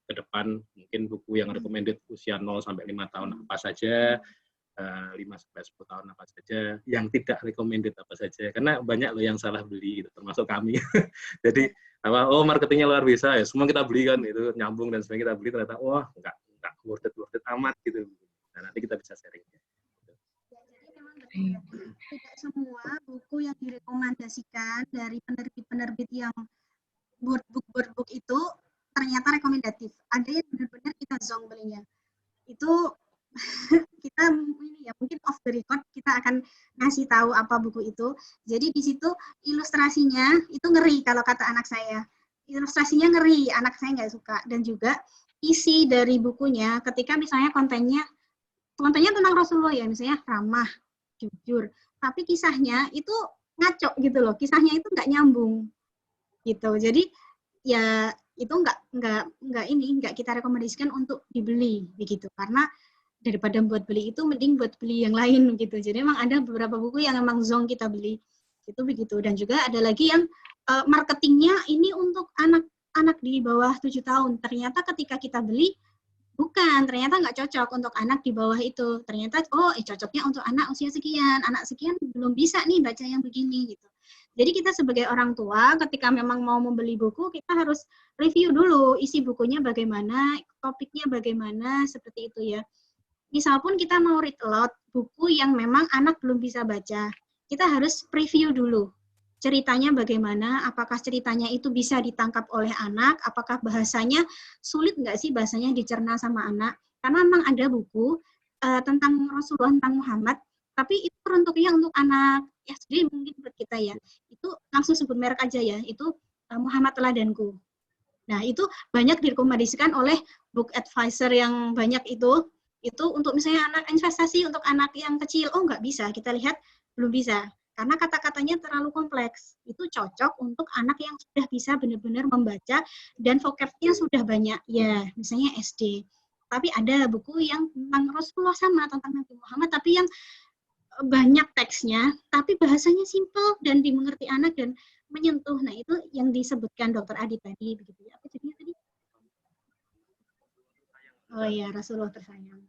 ke depan mungkin buku yang recommended usia 0 sampai 5 tahun apa saja, 5 sampai 10 tahun apa saja, yang tidak recommended apa saja, karena banyak loh yang salah beli gitu, termasuk kami. Jadi oh marketingnya luar biasa ya, semua kita beli kan, itu nyambung dan sebagainya, kita beli, ternyata wah enggak worth it amat gitu. Nah, nanti kita bisa sharing. Tidak semua buku yang direkomendasikan dari penerbit-penerbit yang board book itu ternyata rekomendatif. Ada yang benar-benar kita zong belinya. Itu kita ini ya, mungkin off the record kita akan ngasih tahu apa buku itu. Jadi di situ ilustrasinya itu ngeri kalau kata anak saya. Ilustrasinya ngeri, anak saya nggak suka. Dan juga isi dari bukunya ketika misalnya kontennya tentang Rasulullah ya, misalnya ramah, jujur, tapi kisahnya itu ngaco gitu loh, kisahnya itu nggak nyambung gitu. Jadi ya itu nggak kita rekomendasikan untuk dibeli begitu, karena daripada buat beli itu mending buat beli yang lain gitu. Jadi memang ada beberapa buku yang memang zong kita beli itu begitu. Dan juga ada lagi yang marketingnya ini untuk anak di bawah 7 tahun. Ternyata ketika kita beli ternyata nggak cocok untuk anak di bawah itu. Ternyata, cocoknya untuk anak usia sekian. Anak sekian belum bisa nih baca yang begini, gitu. Jadi kita sebagai orang tua, ketika memang mau membeli buku, kita harus review dulu isi bukunya bagaimana, topiknya bagaimana, seperti itu ya. Misal pun kita mau read aloud, buku yang memang anak belum bisa baca, kita harus preview dulu. Ceritanya bagaimana, apakah ceritanya itu bisa ditangkap oleh anak, apakah bahasanya sulit nggak sih bahasanya dicerna sama anak. Karena memang ada buku tentang Rasulullah, tentang Muhammad, tapi itu peruntuknya untuk anak, ya jadi mungkin buat kita ya, itu langsung sebut merek aja ya, itu Muhammad Teladanku. Nah itu banyak direkomendasikan oleh book advisor yang banyak itu untuk misalnya anak investasi untuk anak yang kecil, nggak bisa, kita lihat belum bisa. Karena kata-katanya terlalu kompleks. Itu cocok untuk anak yang sudah bisa benar-benar membaca dan vocabnya sudah banyak. Ya, misalnya SD. Tapi ada buku yang tentang Rasulullah sama, tentang Nabi Muhammad, tapi yang banyak teksnya, tapi bahasanya simpel dan dimengerti anak dan menyentuh. Nah, itu yang disebutkan Dr. Adi tadi. Begitu ya. Apa jadinya tadi? Oh iya, Rasulullah tersayang.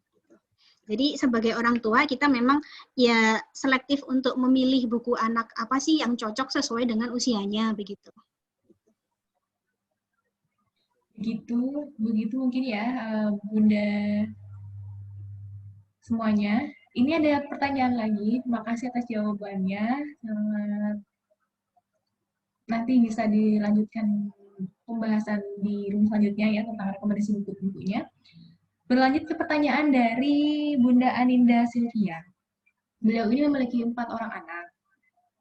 Jadi sebagai orang tua kita memang ya selektif untuk memilih buku anak apa sih yang cocok sesuai dengan usianya begitu. Begitu mungkin ya Bunda semuanya. Ini ada pertanyaan lagi. Terima kasih atas jawabannya. Nanti bisa dilanjutkan pembahasan di room selanjutnya ya tentang rekomendasi buku-bukunya. Berlanjut ke pertanyaan dari Bunda Aninda Sylvia. Beliau ini memiliki 4 orang anak.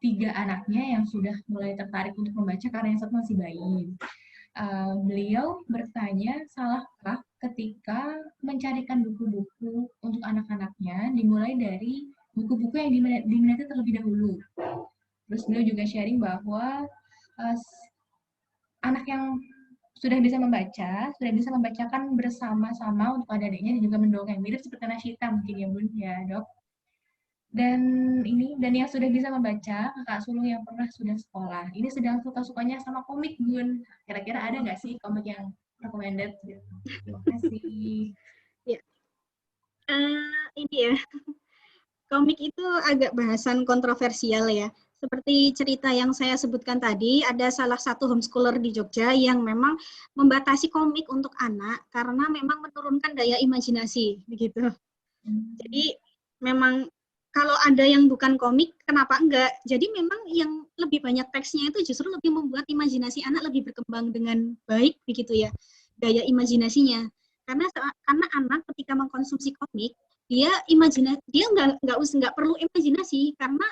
3 anaknya yang sudah mulai tertarik untuk membaca karena yang satu masih bayi. Beliau bertanya, salahkah ketika mencarikan buku-buku untuk anak-anaknya dimulai dari buku-buku yang diminati terlebih dahulu. Terus beliau juga sharing bahwa anak yang sudah bisa membacakan bersama-sama untuk adik-adiknya dan juga mendongeng, mirip seperti nasyita mungkin ya Bun ya Dok. Dan yang sudah bisa membaca, kakak sulung yang pernah sudah sekolah, ini sedang suka-sukanya sama komik Bun. Kira-kira ada nggak sih komik yang recommended? Terima kasih. Ya. Ini ya, komik itu agak bahasan kontroversial ya. Seperti cerita yang saya sebutkan tadi, ada salah satu homeschooler di Jogja yang memang membatasi komik untuk anak karena memang menurunkan daya imajinasi, begitu. Jadi memang kalau ada yang bukan komik, kenapa enggak? Jadi memang yang lebih banyak teksnya itu justru lebih membuat imajinasi anak lebih berkembang dengan baik, begitu ya, daya imajinasinya. Karena anak ketika mengkonsumsi komik, dia nggak perlu imajinasi karena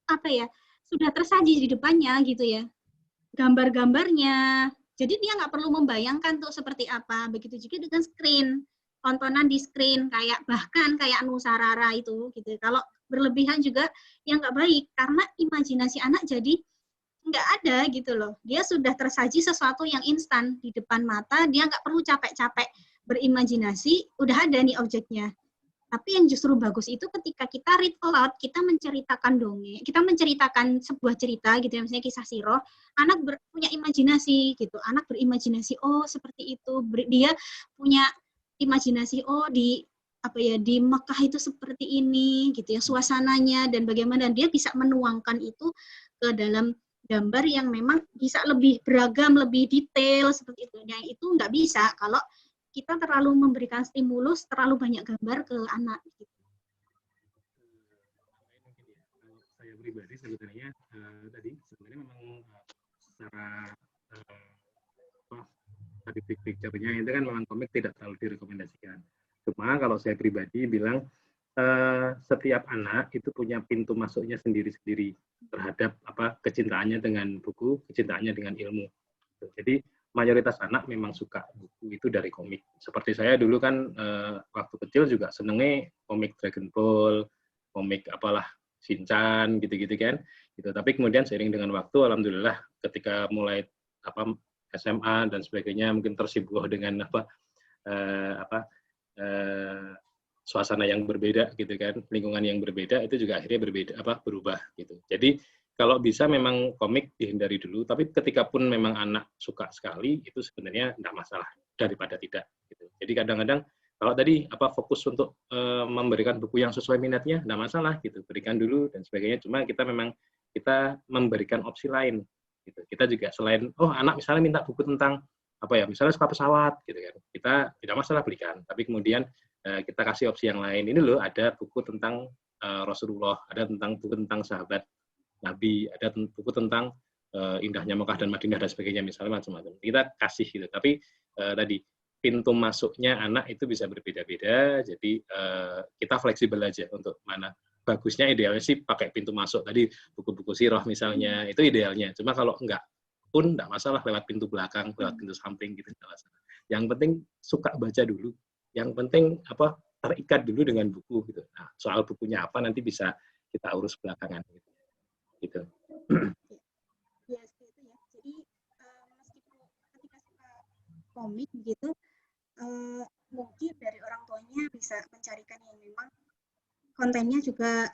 apa ya? Sudah tersaji di depannya gitu ya, gambar-gambarnya. Jadi dia nggak perlu membayangkan tuh seperti apa. Begitu juga dengan screen, tontonan di screen bahkan kayak Nusarara itu gitu. Kalau berlebihan juga yang nggak baik karena imajinasi anak jadi nggak ada gitu loh. Dia sudah tersaji sesuatu yang instan di depan mata, dia nggak perlu capek-capek berimajinasi, udah ada nih objeknya. Tapi yang justru bagus itu ketika kita read aloud, kita menceritakan dongeng, kita menceritakan sebuah cerita gitu ya, misalnya kisah Sirah, anak punya imajinasi gitu, anak berimajinasi, oh seperti itu, dia punya imajinasi, oh di apa ya di Mekah itu seperti ini gitu ya suasananya dan bagaimana, dan dia bisa menuangkan itu ke dalam gambar yang memang bisa lebih beragam, lebih detail seperti itu. Yang itu nggak bisa kalau kita terlalu memberikan stimulus, terlalu banyak gambar ke anak. Gitu. Saya pribadi sebenarnya tadi sebenarnya memang secara tadi big picture-nya itu kan memang komik tidak terlalu direkomendasikan. Cuma kalau saya pribadi bilang setiap anak itu punya pintu masuknya sendiri-sendiri terhadap kecintaannya dengan buku, kecintaannya dengan ilmu. Jadi mayoritas anak memang suka buku itu dari komik. Seperti saya dulu kan waktu kecil juga senengnya komik Dragon Ball, komik apalah Shinchan gitu-gitu kan. Gitu. Tapi kemudian seiring dengan waktu, alhamdulillah ketika mulai SMA dan sebagainya mungkin tersibuk dengan suasana yang berbeda gitu kan, lingkungan yang berbeda itu juga akhirnya berubah gitu. Jadi kalau bisa memang komik dihindari dulu, tapi ketika pun memang anak suka sekali, itu sebenarnya tidak masalah daripada tidak. Gitu. Jadi kadang-kadang kalau tadi fokus untuk memberikan buku yang sesuai minatnya, tidak masalah gitu, berikan dulu dan sebagainya. Cuma kita memberikan opsi lain. Gitu. Kita juga selain, anak misalnya minta buku tentang misalnya suka pesawat, gitu kan, kita tidak masalah belikan. Tapi kemudian kita kasih opsi yang lain. Ini loh ada buku tentang Rasulullah, ada buku tentang sahabat Nabi, ada buku tentang indahnya Mekah dan Madinah dan sebagainya, misalnya macam-macam. Kita kasih gitu. Tapi tadi pintu masuknya anak itu bisa berbeda-beda. Jadi kita fleksibel aja untuk mana bagusnya, idealnya sih pakai pintu masuk tadi buku-buku sirah misalnya, itu idealnya. Cuma kalau enggak pun enggak masalah lewat pintu belakang, lewat pintu samping gitu enggak masalah. Yang penting suka baca dulu. Yang penting terikat dulu dengan buku gitu. Nah, soal bukunya apa nanti bisa kita urus belakangan gitu. Gitu. Ya, seperti itu ya. Jadi meskipun ketika suka komik gitu, mungkin dari orang tuanya bisa mencarikan yang memang kontennya juga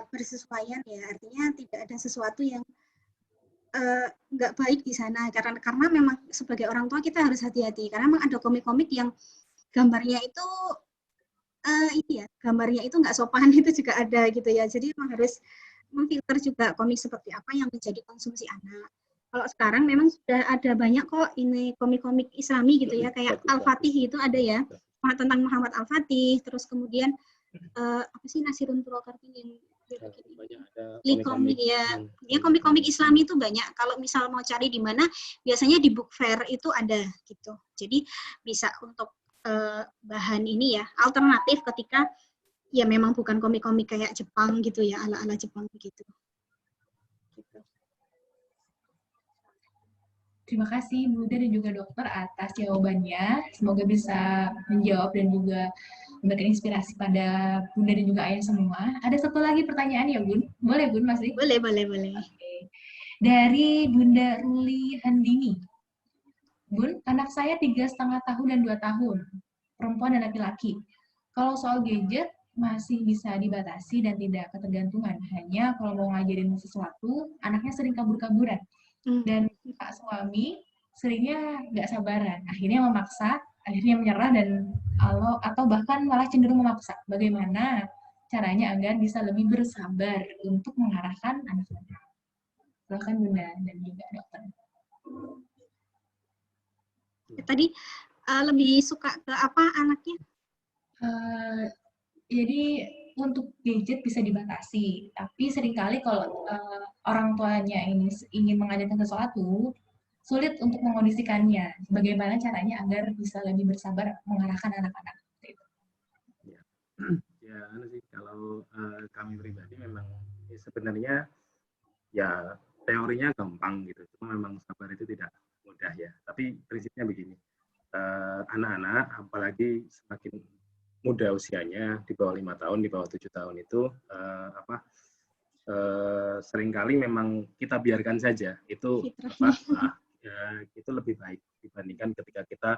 bersesuaian ya. Artinya tidak ada sesuatu yang nggak baik di sana. Karena memang sebagai orang tua kita harus hati-hati. Karena memang ada komik-komik yang gambarnya itu gambarnya itu nggak sopan, itu juga ada gitu ya. Jadi memang harus memfilter juga komik seperti apa yang menjadi konsumsi anak. Kalau sekarang memang sudah ada banyak kok ini komik-komik Islami gitu ya, kayak Al-Fatih itu ada ya, tentang Muhammad Al-Fatih, terus kemudian Nasirun Purwokartini yang komik ya, dia komik-komik Islami itu banyak. Kalau misal mau cari di mana, biasanya di book fair itu ada gitu. Jadi bisa untuk bahan ini ya, alternatif ketika ya memang bukan komik-komik kayak Jepang gitu ya, ala-ala Jepang begitu. Gitu. Terima kasih Bunda dan juga dokter atas jawabannya. Semoga bisa menjawab dan juga memberikan inspirasi pada Bunda dan juga Ayah semua. Ada satu lagi pertanyaan ya Bun? Boleh Bun masih? Boleh. Oke. Dari Bunda Ruli Handini. Bun, anak saya 3,5 tahun dan 2 tahun. Perempuan dan laki-laki. Kalau soal gadget, masih bisa dibatasi dan tidak ketergantungan. Hanya kalau mau ngajarin sesuatu, anaknya sering kabur-kaburan. Dan Pak suami seringnya nggak sabaran. Akhirnya memaksa, akhirnya menyerah, dan atau bahkan malah cenderung memaksa. Bagaimana caranya agar bisa lebih bersabar untuk mengarahkan anak-anak? Silakan Bunda dan juga dokter. Tadi lebih suka ke apa anaknya? Jadi untuk gadget bisa dibatasi, tapi seringkali kalau orang tuanya ini ingin mengajarkan sesuatu, sulit untuk mengondisikannya. Bagaimana caranya agar bisa lebih bersabar mengarahkan anak-anak? Ya, sih kalau kami pribadi memang sebenarnya ya teorinya gampang gitu, cuma memang sabar itu tidak mudah ya. Tapi prinsipnya begini, anak-anak apalagi semakin muda usianya, di bawah 5 tahun, di bawah 7 tahun itu seringkali memang kita biarkan saja itu itu lebih baik dibandingkan ketika kita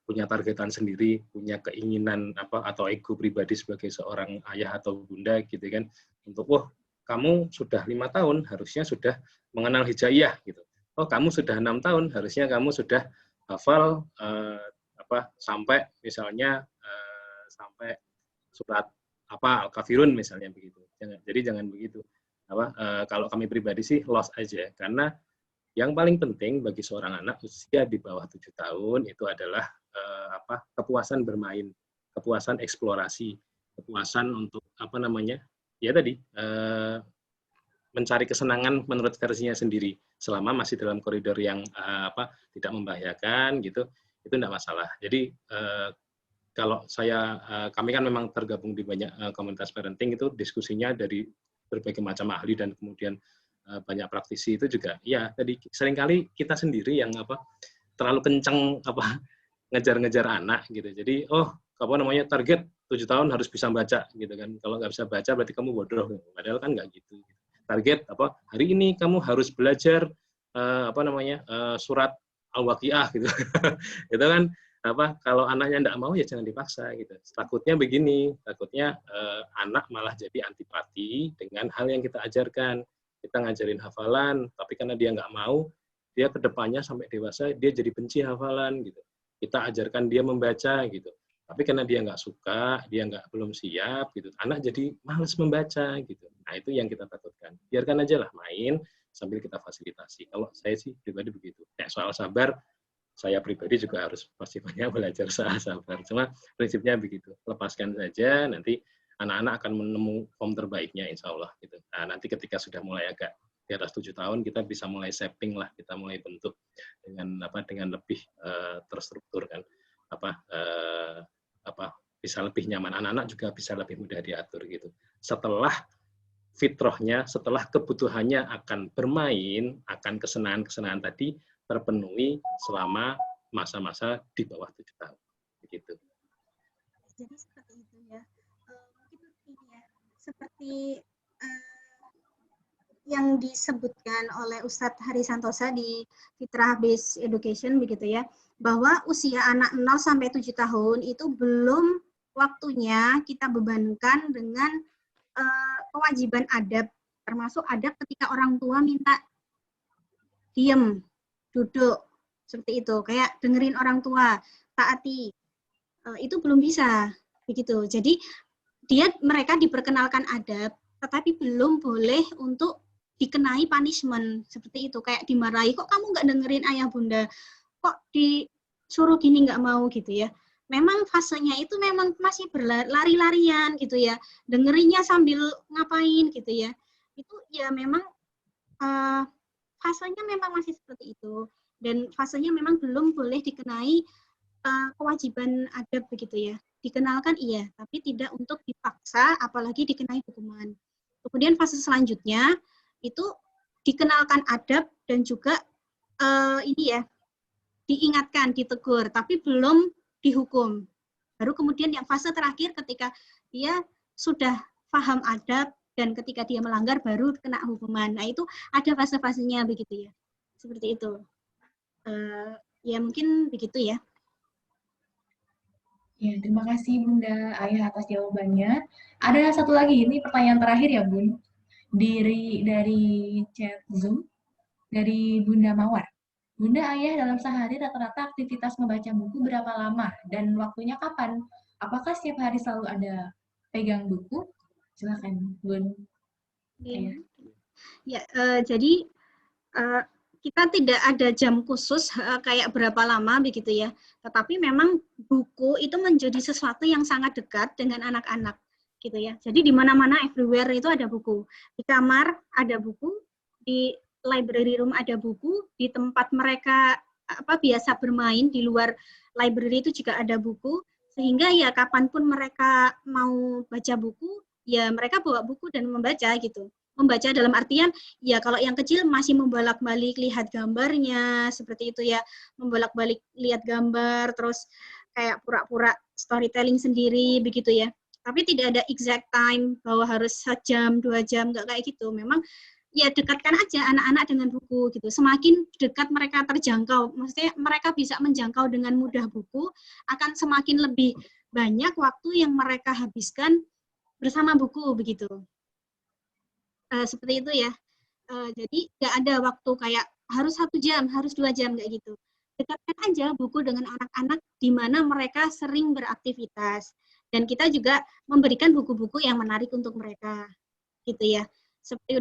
punya targetan sendiri, punya keinginan atau ego pribadi sebagai seorang ayah atau bunda gitu kan, untuk kamu sudah 5 tahun harusnya sudah mengenal hijaiyah gitu. Oh kamu sudah 6 tahun harusnya kamu sudah hafal sampai misalnya sampai surat Al-Kafirun misalnya begitu. Jadi jangan begitu. Kalau kami pribadi sih lost aja, karena yang paling penting bagi seorang anak usia di bawah 7 tahun itu adalah kepuasan bermain, kepuasan eksplorasi, kepuasan untuk mencari kesenangan menurut versinya sendiri, selama masih dalam koridor yang tidak membahayakan gitu, itu tidak masalah. Jadi kalau kami kan memang tergabung di banyak komunitas parenting, itu diskusinya dari berbagai macam ahli dan kemudian banyak praktisi itu juga, ya tadi seringkali kita sendiri yang terlalu kenceng ngejar-ngejar anak gitu. Jadi target 7 tahun harus bisa baca gitu kan. Kalau nggak bisa baca berarti kamu bodoh. Padahal kan nggak gitu. Target hari ini kamu harus belajar surat Al-Waqiah gitu. Itu kan kalau anaknya nggak mau ya jangan dipaksa gitu. Takutnya begini, takutnya anak malah jadi antipati dengan hal yang kita ajarkan. Kita ngajarin hafalan, tapi karena dia nggak mau, dia kedepannya sampai dewasa dia jadi benci hafalan gitu. Kita ajarkan dia membaca gitu, tapi karena dia nggak suka, dia belum siap gitu, anak jadi malas membaca gitu. Nah itu yang kita takutkan. Biarkan aja lah main sambil kita fasilitasi. Kalau saya sih pribadi begitu. Soal sabar, saya pribadi juga harus pasti banyak belajar soal sabar. Cuma prinsipnya begitu. Lepaskan saja, nanti anak-anak akan menemu form terbaiknya insya Allah gitu. Nah, nanti ketika sudah mulai agak di atas 7 tahun kita bisa mulai shaping lah, kita mulai bentuk dengan lebih terstruktur kan, bisa lebih nyaman, anak-anak juga bisa lebih mudah diatur gitu. Setelah fitrahnya, setelah kebutuhannya akan bermain, akan kesenangan-kesenangan tadi terpenuhi selama masa-masa di bawah 7 tahun begitu. Jadi seperti itu ya. Seperti yang disebutkan oleh Ustadz Hari Santosa di Fitrah Based Education begitu ya, bahwa usia anak 0 sampai 7 tahun itu belum waktunya kita bebankan dengan kewajiban adab, termasuk adab ketika orang tua minta diem, duduk, seperti itu, kayak dengerin orang tua, taati, itu belum bisa begitu. Jadi mereka diperkenalkan adab, tetapi belum boleh untuk dikenai punishment seperti itu, kayak dimarahi, kok kamu nggak dengerin ayah bunda, kok disuruh gini nggak mau gitu ya. Memang fasenya itu memang masih berlari-larian gitu ya, dengerinnya sambil ngapain gitu ya. Itu ya memang fasenya memang masih seperti itu, dan fasenya memang belum boleh dikenai kewajiban adab begitu ya. Dikenalkan iya, tapi tidak untuk dipaksa, apalagi dikenai hukuman. Kemudian fase selanjutnya itu dikenalkan adab dan juga diingatkan, ditegur, tapi belum dihukum. Baru kemudian yang fase terakhir ketika dia sudah paham adab dan ketika dia melanggar baru kena hukuman. Nah itu ada fase-fasenya begitu ya, seperti itu. Ya mungkin begitu ya. Ya, terima kasih Bunda Ayah atas jawabannya. Ada satu lagi, ini pertanyaan terakhir ya Bun, dari chat Zoom, dari Bunda Mawar. Bunda Ayah dalam sehari rata-rata aktivitas membaca buku berapa lama dan waktunya kapan? Apakah setiap hari selalu ada pegang buku? Silakan Bun. Ya, jadi kita tidak ada jam khusus kayak berapa lama begitu ya, tetapi memang buku itu menjadi sesuatu yang sangat dekat dengan anak-anak gitu ya. Jadi di mana-mana everywhere itu ada buku. Di kamar ada buku, di library room ada buku, di tempat mereka biasa bermain di luar library itu juga ada buku, sehingga ya kapanpun mereka mau baca buku, ya mereka bawa buku dan membaca gitu. Membaca dalam artian, ya kalau yang kecil masih membolak-balik lihat gambarnya, seperti itu ya, membolak-balik lihat gambar, terus kayak pura-pura storytelling sendiri, begitu ya. Tapi tidak ada exact time bahwa harus 1 jam, 2 jam, nggak kayak gitu. Memang ya dekatkan aja anak-anak dengan buku gitu. Semakin dekat mereka terjangkau, maksudnya mereka bisa menjangkau dengan mudah buku, akan semakin lebih banyak waktu yang mereka habiskan bersama buku begitu. Seperti itu ya. Jadi nggak ada waktu kayak harus 1 jam, harus 2 jam kayak gitu. Dekatkan aja buku dengan anak-anak di mana mereka sering beraktivitas. Dan kita juga memberikan buku-buku yang menarik untuk mereka, gitu ya. Seperti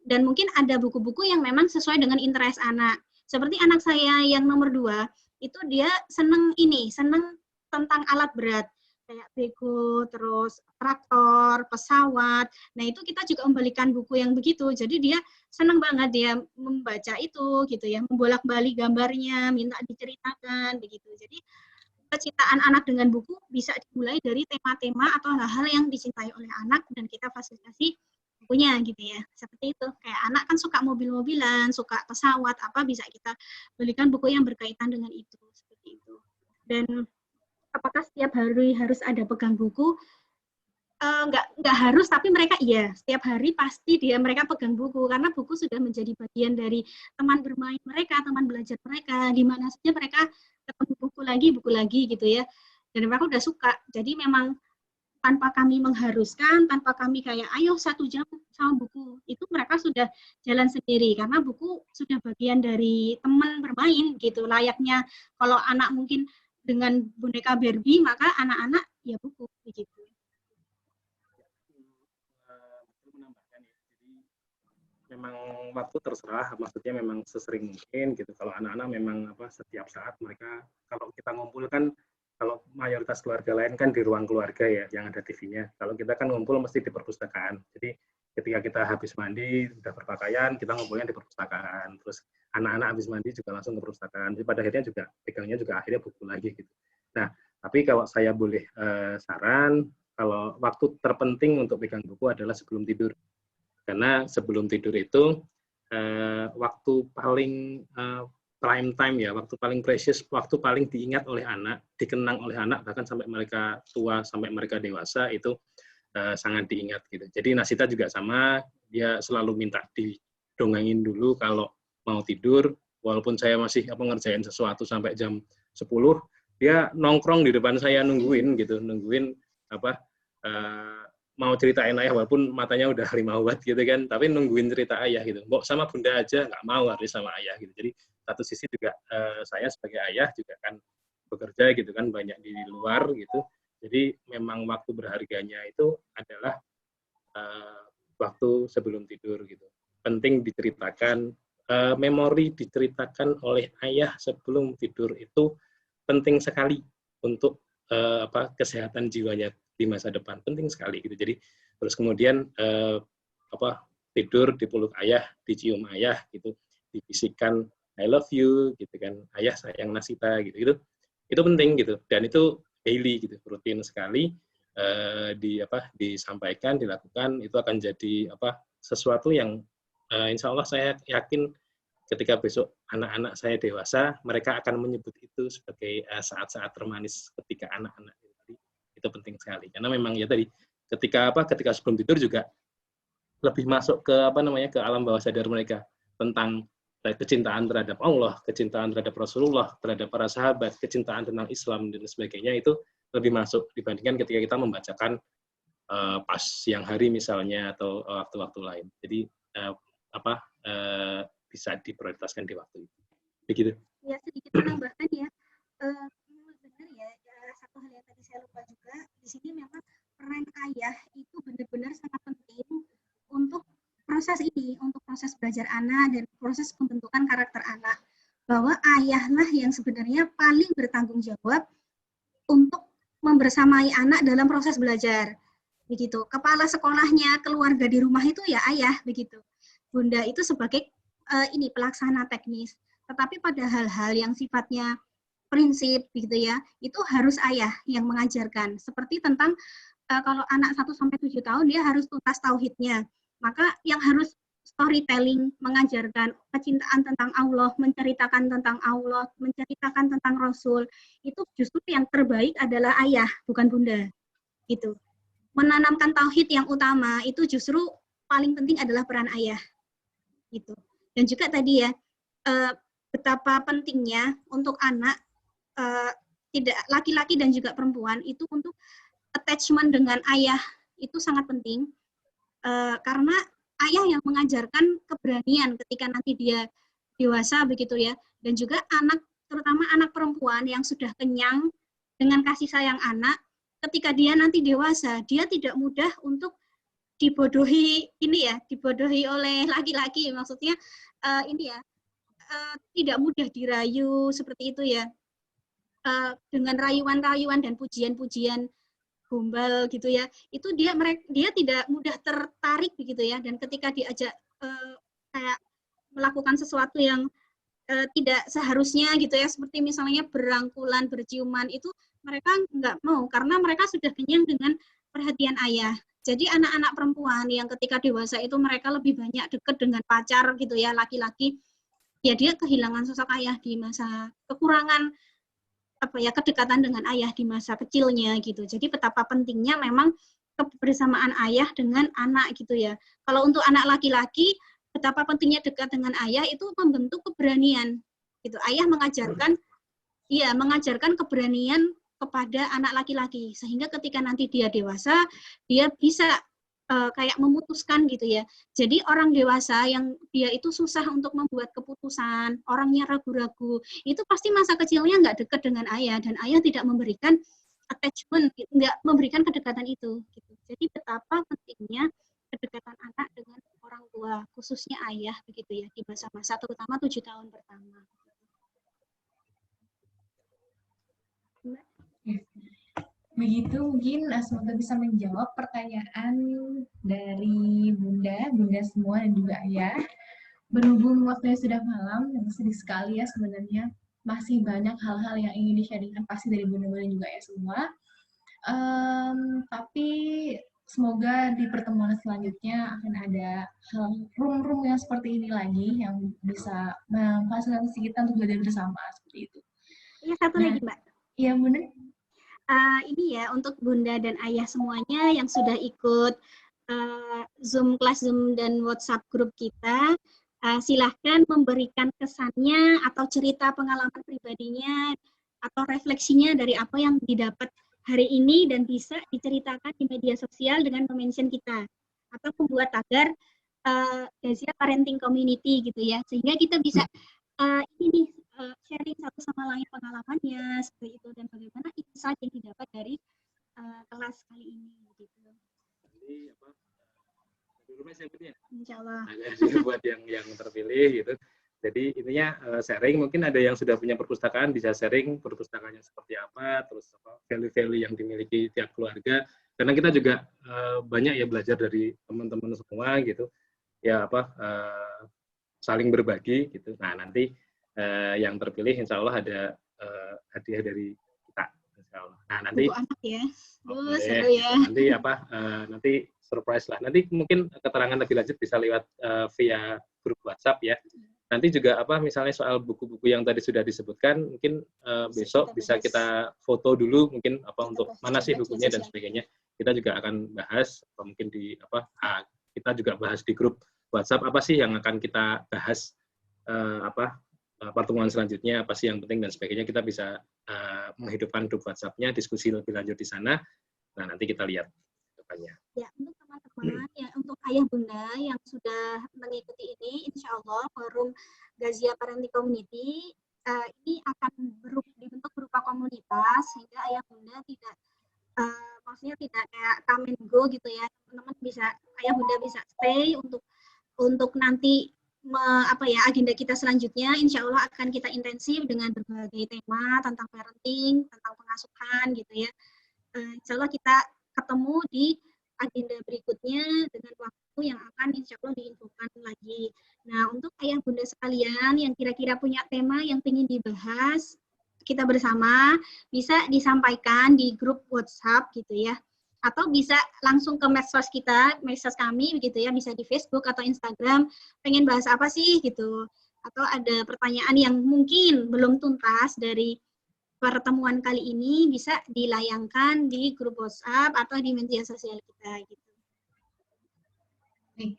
dan mungkin ada buku-buku yang memang sesuai dengan interest anak. Seperti anak saya yang nomor 2, itu dia seneng tentang alat berat kayak bego, terus traktor, pesawat. Nah, itu kita juga membelikan buku yang begitu. Jadi dia senang banget dia membaca itu gitu ya, membolak-balik gambarnya, minta diceritakan begitu. Jadi kecintaan anak dengan buku bisa dimulai dari tema-tema atau hal-hal yang dicintai oleh anak dan kita fasilitasi bukunya gitu ya. Seperti itu. Kayak anak kan suka mobil-mobilan, suka pesawat, apa bisa kita belikan buku yang berkaitan dengan itu. Seperti itu. Dan apakah setiap hari harus ada pegang buku? Nggak harus, tapi mereka iya. Setiap hari pasti mereka pegang buku, karena buku sudah menjadi bagian dari teman bermain mereka, teman belajar mereka, di mana saja mereka ketemu buku lagi gitu ya. Dan mereka udah suka. Jadi memang tanpa kami mengharuskan, tanpa kami kayak, ayo 1 jam sama buku, itu mereka sudah jalan sendiri, karena buku sudah bagian dari teman bermain gitu. Layaknya kalau anak mungkin dengan boneka Barbie, maka anak-anak ya buku begitu. Menambahkan ya, jadi memang waktu terserah, maksudnya memang sesering mungkin gitu. Kalau anak-anak memang setiap saat mereka, kalau kita ngumpul kan, kalau mayoritas keluarga lain kan di ruang keluarga ya, yang ada TV-nya. Kalau kita kan ngumpul mesti di perpustakaan. Jadi ketika kita habis mandi, sudah berpakaian, kita ngumpulnya di perpustakaan. Terus anak-anak habis mandi juga langsung ke perpustakaan. Jadi pada akhirnya juga pegangnya juga akhirnya buku lagi gitu. Nah, tapi kalau saya boleh saran, kalau waktu terpenting untuk pegang buku adalah sebelum tidur. Karena sebelum tidur itu waktu paling prime time ya, waktu paling precious, waktu paling diingat oleh anak, dikenang oleh anak, bahkan sampai mereka tua, sampai mereka dewasa, itu sangat diingat gitu. Jadi Nasita juga sama, dia selalu minta didongengin dulu kalau mau tidur, walaupun saya masih ngerjain sesuatu sampai jam 10, dia nongkrong di depan saya nungguin mau ceritain ayah, walaupun matanya udah 5 watt gitu kan, tapi nungguin cerita ayah gitu. Mbok sama bunda aja, nggak mau harus sama ayah gitu. Jadi satu sisi juga saya sebagai ayah juga kan bekerja gitu kan, banyak di luar gitu. Jadi memang waktu berharganya itu adalah waktu sebelum tidur gitu. Penting diceritakan, memori diceritakan oleh ayah sebelum tidur itu penting sekali untuk kesehatan jiwanya di masa depan, penting sekali gitu. Jadi terus kemudian tidur dipeluk ayah, dicium ayah gitu, dibisikkan I love you gitu kan, ayah sayang Nasita gitu. Itu penting gitu, dan itu daily gitu, rutin sekali disampaikan, dilakukan, itu akan jadi sesuatu yang insya Allah saya yakin ketika besok anak-anak saya dewasa, mereka akan menyebut itu sebagai saat-saat termanis ketika anak-anak. Itu penting sekali, karena memang ya tadi ketika sebelum tidur juga lebih masuk ke ke alam bawah sadar mereka tentang kecintaan terhadap Allah, kecintaan terhadap Rasulullah, terhadap para sahabat, kecintaan tentang Islam dan sebagainya, itu lebih masuk dibandingkan ketika kita membacakan pas siang hari misalnya atau waktu-waktu lain. Jadi bisa diprioritaskan di waktu itu. Begitu. Ya, sedikit menambahkan ya. Benar ya, satu hal yang tadi saya lupa juga, di sini memang peran ayah itu benar-benar sangat penting untuk proses ini, untuk proses belajar anak dan proses pembentukan karakter anak. Bahwa ayahlah yang sebenarnya paling bertanggung jawab untuk membersamai anak dalam proses belajar. Begitu. Kepala sekolahnya, keluarga di rumah itu ya ayah, begitu. Bunda itu sebagai pelaksana teknis. Tetapi pada hal-hal yang sifatnya prinsip gitu ya, itu harus ayah yang mengajarkan. Seperti tentang kalau anak 1-7 tahun dia harus tuntas tauhidnya. Maka yang harus storytelling, mengajarkan kecintaan tentang Allah, menceritakan tentang Allah, menceritakan tentang Rasul, itu justru yang terbaik adalah ayah, bukan bunda. Gitu. menanamkan tauhid yang utama itu justru paling penting adalah peran ayah gitu. Dan juga tadi ya betapa pentingnya untuk anak tidak laki-laki dan juga perempuan itu untuk attachment dengan ayah itu sangat penting karena ayah yang mengajarkan keberanian ketika nanti dia dewasa begitu ya, dan juga anak, terutama anak perempuan yang sudah kenyang dengan kasih sayang anak, ketika dia nanti dewasa dia tidak mudah untuk dibodohi dibodohi oleh laki-laki, maksudnya tidak mudah dirayu seperti itu ya, dengan rayuan-rayuan dan pujian-pujian gombal gitu ya, itu dia tidak mudah tertarik begitu ya, dan ketika diajak kayak melakukan sesuatu yang tidak seharusnya gitu ya, seperti misalnya berangkulan, berciuman, itu mereka nggak mau karena mereka sudah kenyang dengan perhatian ayah. Jadi anak-anak perempuan yang ketika dewasa itu mereka lebih banyak dekat dengan pacar gitu ya, laki-laki, ya dia kehilangan sosok ayah di masa kekurangan kedekatan dengan ayah di masa kecilnya gitu. Jadi betapa pentingnya memang kebersamaan ayah dengan anak gitu ya. Kalau untuk anak laki-laki, betapa pentingnya dekat dengan ayah itu membentuk keberanian gitu. Ayah mengajarkan keberanian kepada anak laki-laki sehingga ketika nanti dia dewasa, dia bisa kayak memutuskan gitu ya. Jadi orang dewasa yang dia itu susah untuk membuat keputusan, orangnya ragu-ragu, itu pasti masa kecilnya nggak dekat dengan ayah, dan ayah tidak memberikan attachment, nggak memberikan kedekatan itu. Gitu. Jadi betapa pentingnya kedekatan anak dengan orang tua, khususnya ayah begitu ya, di masa-masa terutama 7 tahun pertama. Begitu mungkin semoga bisa menjawab pertanyaan dari Bunda semua dan juga Ayah. Berhubung waktunya sudah malam, yang sedih sekali ya sebenarnya, masih banyak hal-hal yang ingin di-sharingkan pasti dari Bunda-Bunda juga ya semua. Tapi semoga di pertemuan selanjutnya akan ada room-room yang seperti ini lagi yang bisa memfasilitasi kita untuk belajar bersama seperti itu. Iya, satu lagi Mbak. Iya Bunda. Ini ya untuk Bunda dan Ayah semuanya yang sudah ikut kelas Zoom dan WhatsApp grup kita, silahkan memberikan kesannya atau cerita pengalaman pribadinya atau refleksinya dari apa yang didapat hari ini dan bisa diceritakan di media sosial dengan mention kita atau membuat tagar Gazia Parenting Community gitu ya, sehingga kita bisa sharing satu sama lain pengalamannya seperti itu dan bagaimana insight yang didapat dari kelas kali ini gitu. Jadi rumah saya Insya Allah. Buat yang terpilih gitu. Jadi intinya sharing, mungkin ada yang sudah punya perpustakaan bisa sharing perpustakaannya seperti apa, terus value-value yang dimiliki tiap keluarga. Karena kita juga banyak ya belajar dari teman-teman semua gitu. Ya saling berbagi gitu. Nah nanti yang terpilih insya Allah ada hadiah dari kita insya Allah. Nah nanti buku anak ya. Seru ya. Nanti surprise lah. Nanti mungkin keterangan lebih lanjut bisa lewat via grup WhatsApp ya. Nanti juga misalnya soal buku-buku yang tadi sudah disebutkan mungkin besok bisa kita foto dulu mungkin untuk mana sih bukunya dan sebagainya. Kita juga akan bahas mungkin di kita juga bahas di grup WhatsApp apa sih yang akan kita bahas pertemuan selanjutnya apa sih yang penting dan sebagainya, kita bisa menghidupkan grup WhatsApp-nya, diskusi lebih lanjut di sana. Nah, nanti kita lihat depannya. Ya, untuk teman-teman, ya untuk ayah bunda yang sudah mengikuti ini, insya Allah forum Gazia Parenting Community ini akan dibentuk berupa komunitas sehingga ayah bunda tidak maksudnya tidak kayak come and go gitu ya, teman-teman bisa, ayah bunda bisa stay untuk nanti agenda kita selanjutnya insya Allah akan kita intensif dengan berbagai tema tentang parenting, tentang pengasuhan gitu ya. Insya Allah kita ketemu di agenda berikutnya dengan waktu yang akan insya Allah diinfokan lagi. Nah untuk ayah bunda sekalian yang kira-kira punya tema yang ingin dibahas kita bersama bisa disampaikan di grup WhatsApp gitu ya. Atau bisa langsung ke medsos kami begitu ya, bisa di Facebook atau Instagram, pengen bahas apa sih gitu, atau ada pertanyaan yang mungkin belum tuntas dari pertemuan kali ini bisa dilayangkan di grup WhatsApp atau di media sosial kita gitu. Nih,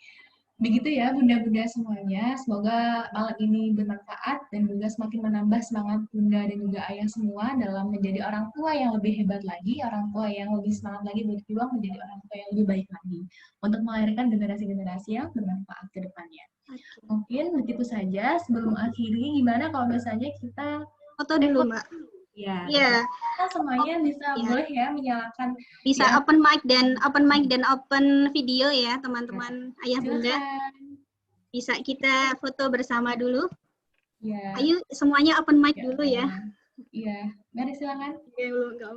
begitu ya bunda-bunda semuanya, semoga malam ini bermanfaat dan juga semakin menambah semangat bunda dan juga ayah semua dalam menjadi orang tua yang lebih hebat lagi, orang tua yang lebih semangat lagi berjuang menjadi orang tua yang lebih baik lagi untuk melahirkan generasi-generasi yang bermanfaat ke depannya. Mungkin begitu saja. Sebelum akhiri, gimana kalau misalnya kita Foto dulu, Mbak. ya, Ya, kita semuanya bisa ya. boleh ya menyalakan Bisa ya. open mic dan open video ya, teman-teman ayah bunda. Silakan. Bisa kita foto bersama dulu. Ya. Ayo semuanya open mic Ya. dulu ya. Iya, mari silakan. Ya, belum enggak.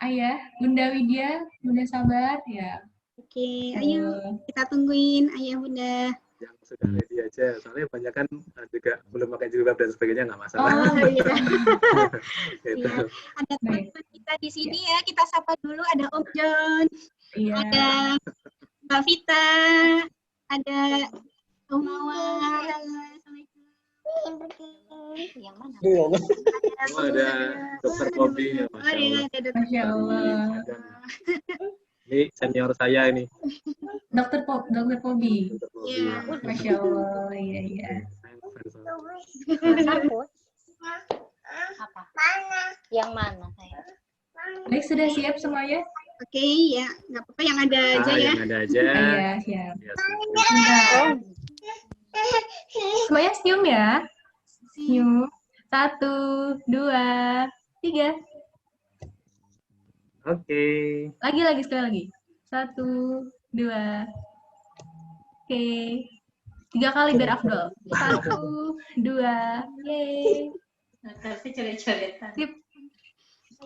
Ayah, Bunda Widya, Bunda Sabar, ya. Oke, ayo kita tungguin ayah bunda. Yang sudah ready aja, soalnya banyak kan juga belum pakai jilbab dan sebagainya, nggak masalah. Oh iya. Gitu. Iya. Ada Baik. teman kita di sini ya, kita sapa dulu. Ada Om John, Iya. ada Mbak Vita, ada Om Mawar. Yang mana? Oh, ada Dokter Bobby, ya, Masya Allah. Ada Dokter Masya Allah. Ini senior saya ini. Dokter Pobi. Dokter Bobby. Iya. Masya Allah, iya, iya. Apa? Yang mana saya? Baik, sudah siap semuanya? Oke, ya, nggak apa-apa yang ada aja ya. Yang ada aja. Iya, siap. Ya, Bentar. Semuanya senyum ya. Senyum. 1, 2, 3. Oke. Lagi, sekali lagi. 1, 2. Oke. 3 kali biar afdol. 1, 2. Yeay. Tapi coret-coretan. Sip.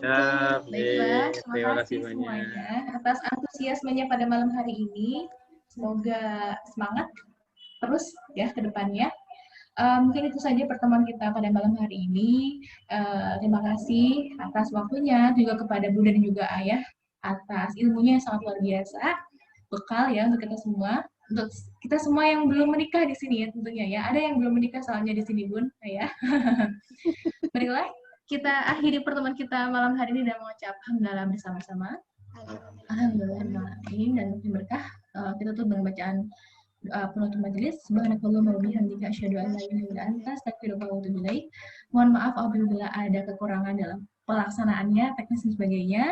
Ya, Baiklah, terima terima kasih kasih banyak. semuanya atas antusiasmenya pada malam hari ini. Semoga semangat terus ya ke depannya. Mungkin itu saja pertemuan kita pada malam hari ini. Terima kasih atas waktunya, juga kepada Bunda dan juga Ayah atas ilmunya yang sangat luar biasa. Bekal ya untuk kita semua. Untuk kita semua yang belum menikah di sini ya tentunya ya. Ada yang belum menikah soalnya di sini Bun, Ayah. Marilah kita akhiri pertemuan kita malam hari ini dan mengucap alhamdulillah bersama-sama. Alhamdulillah dan berkah. Kita tutup dengan bacaan penutup majelis. Subhanakallahumma wa bihamdika asyhadu an la ilaha illa anta astaghfiruka wa atubu ilaik. Mohon maaf apabila ada kekurangan dalam pelaksanaannya, teknis dan sebagainya.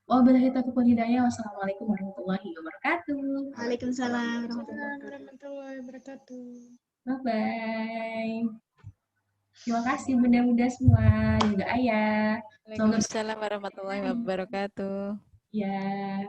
Wabillahi taufiq wal hidayah. Wassalamualaikum warahmatullahi wabarakatuh. Waalaikumsalam warahmatullahi wabarakatuh. Bye bye. Terima kasih bunda-bunda semua, juga ayah. Waalaikumsalam warahmatullahi wabarakatuh. Ya.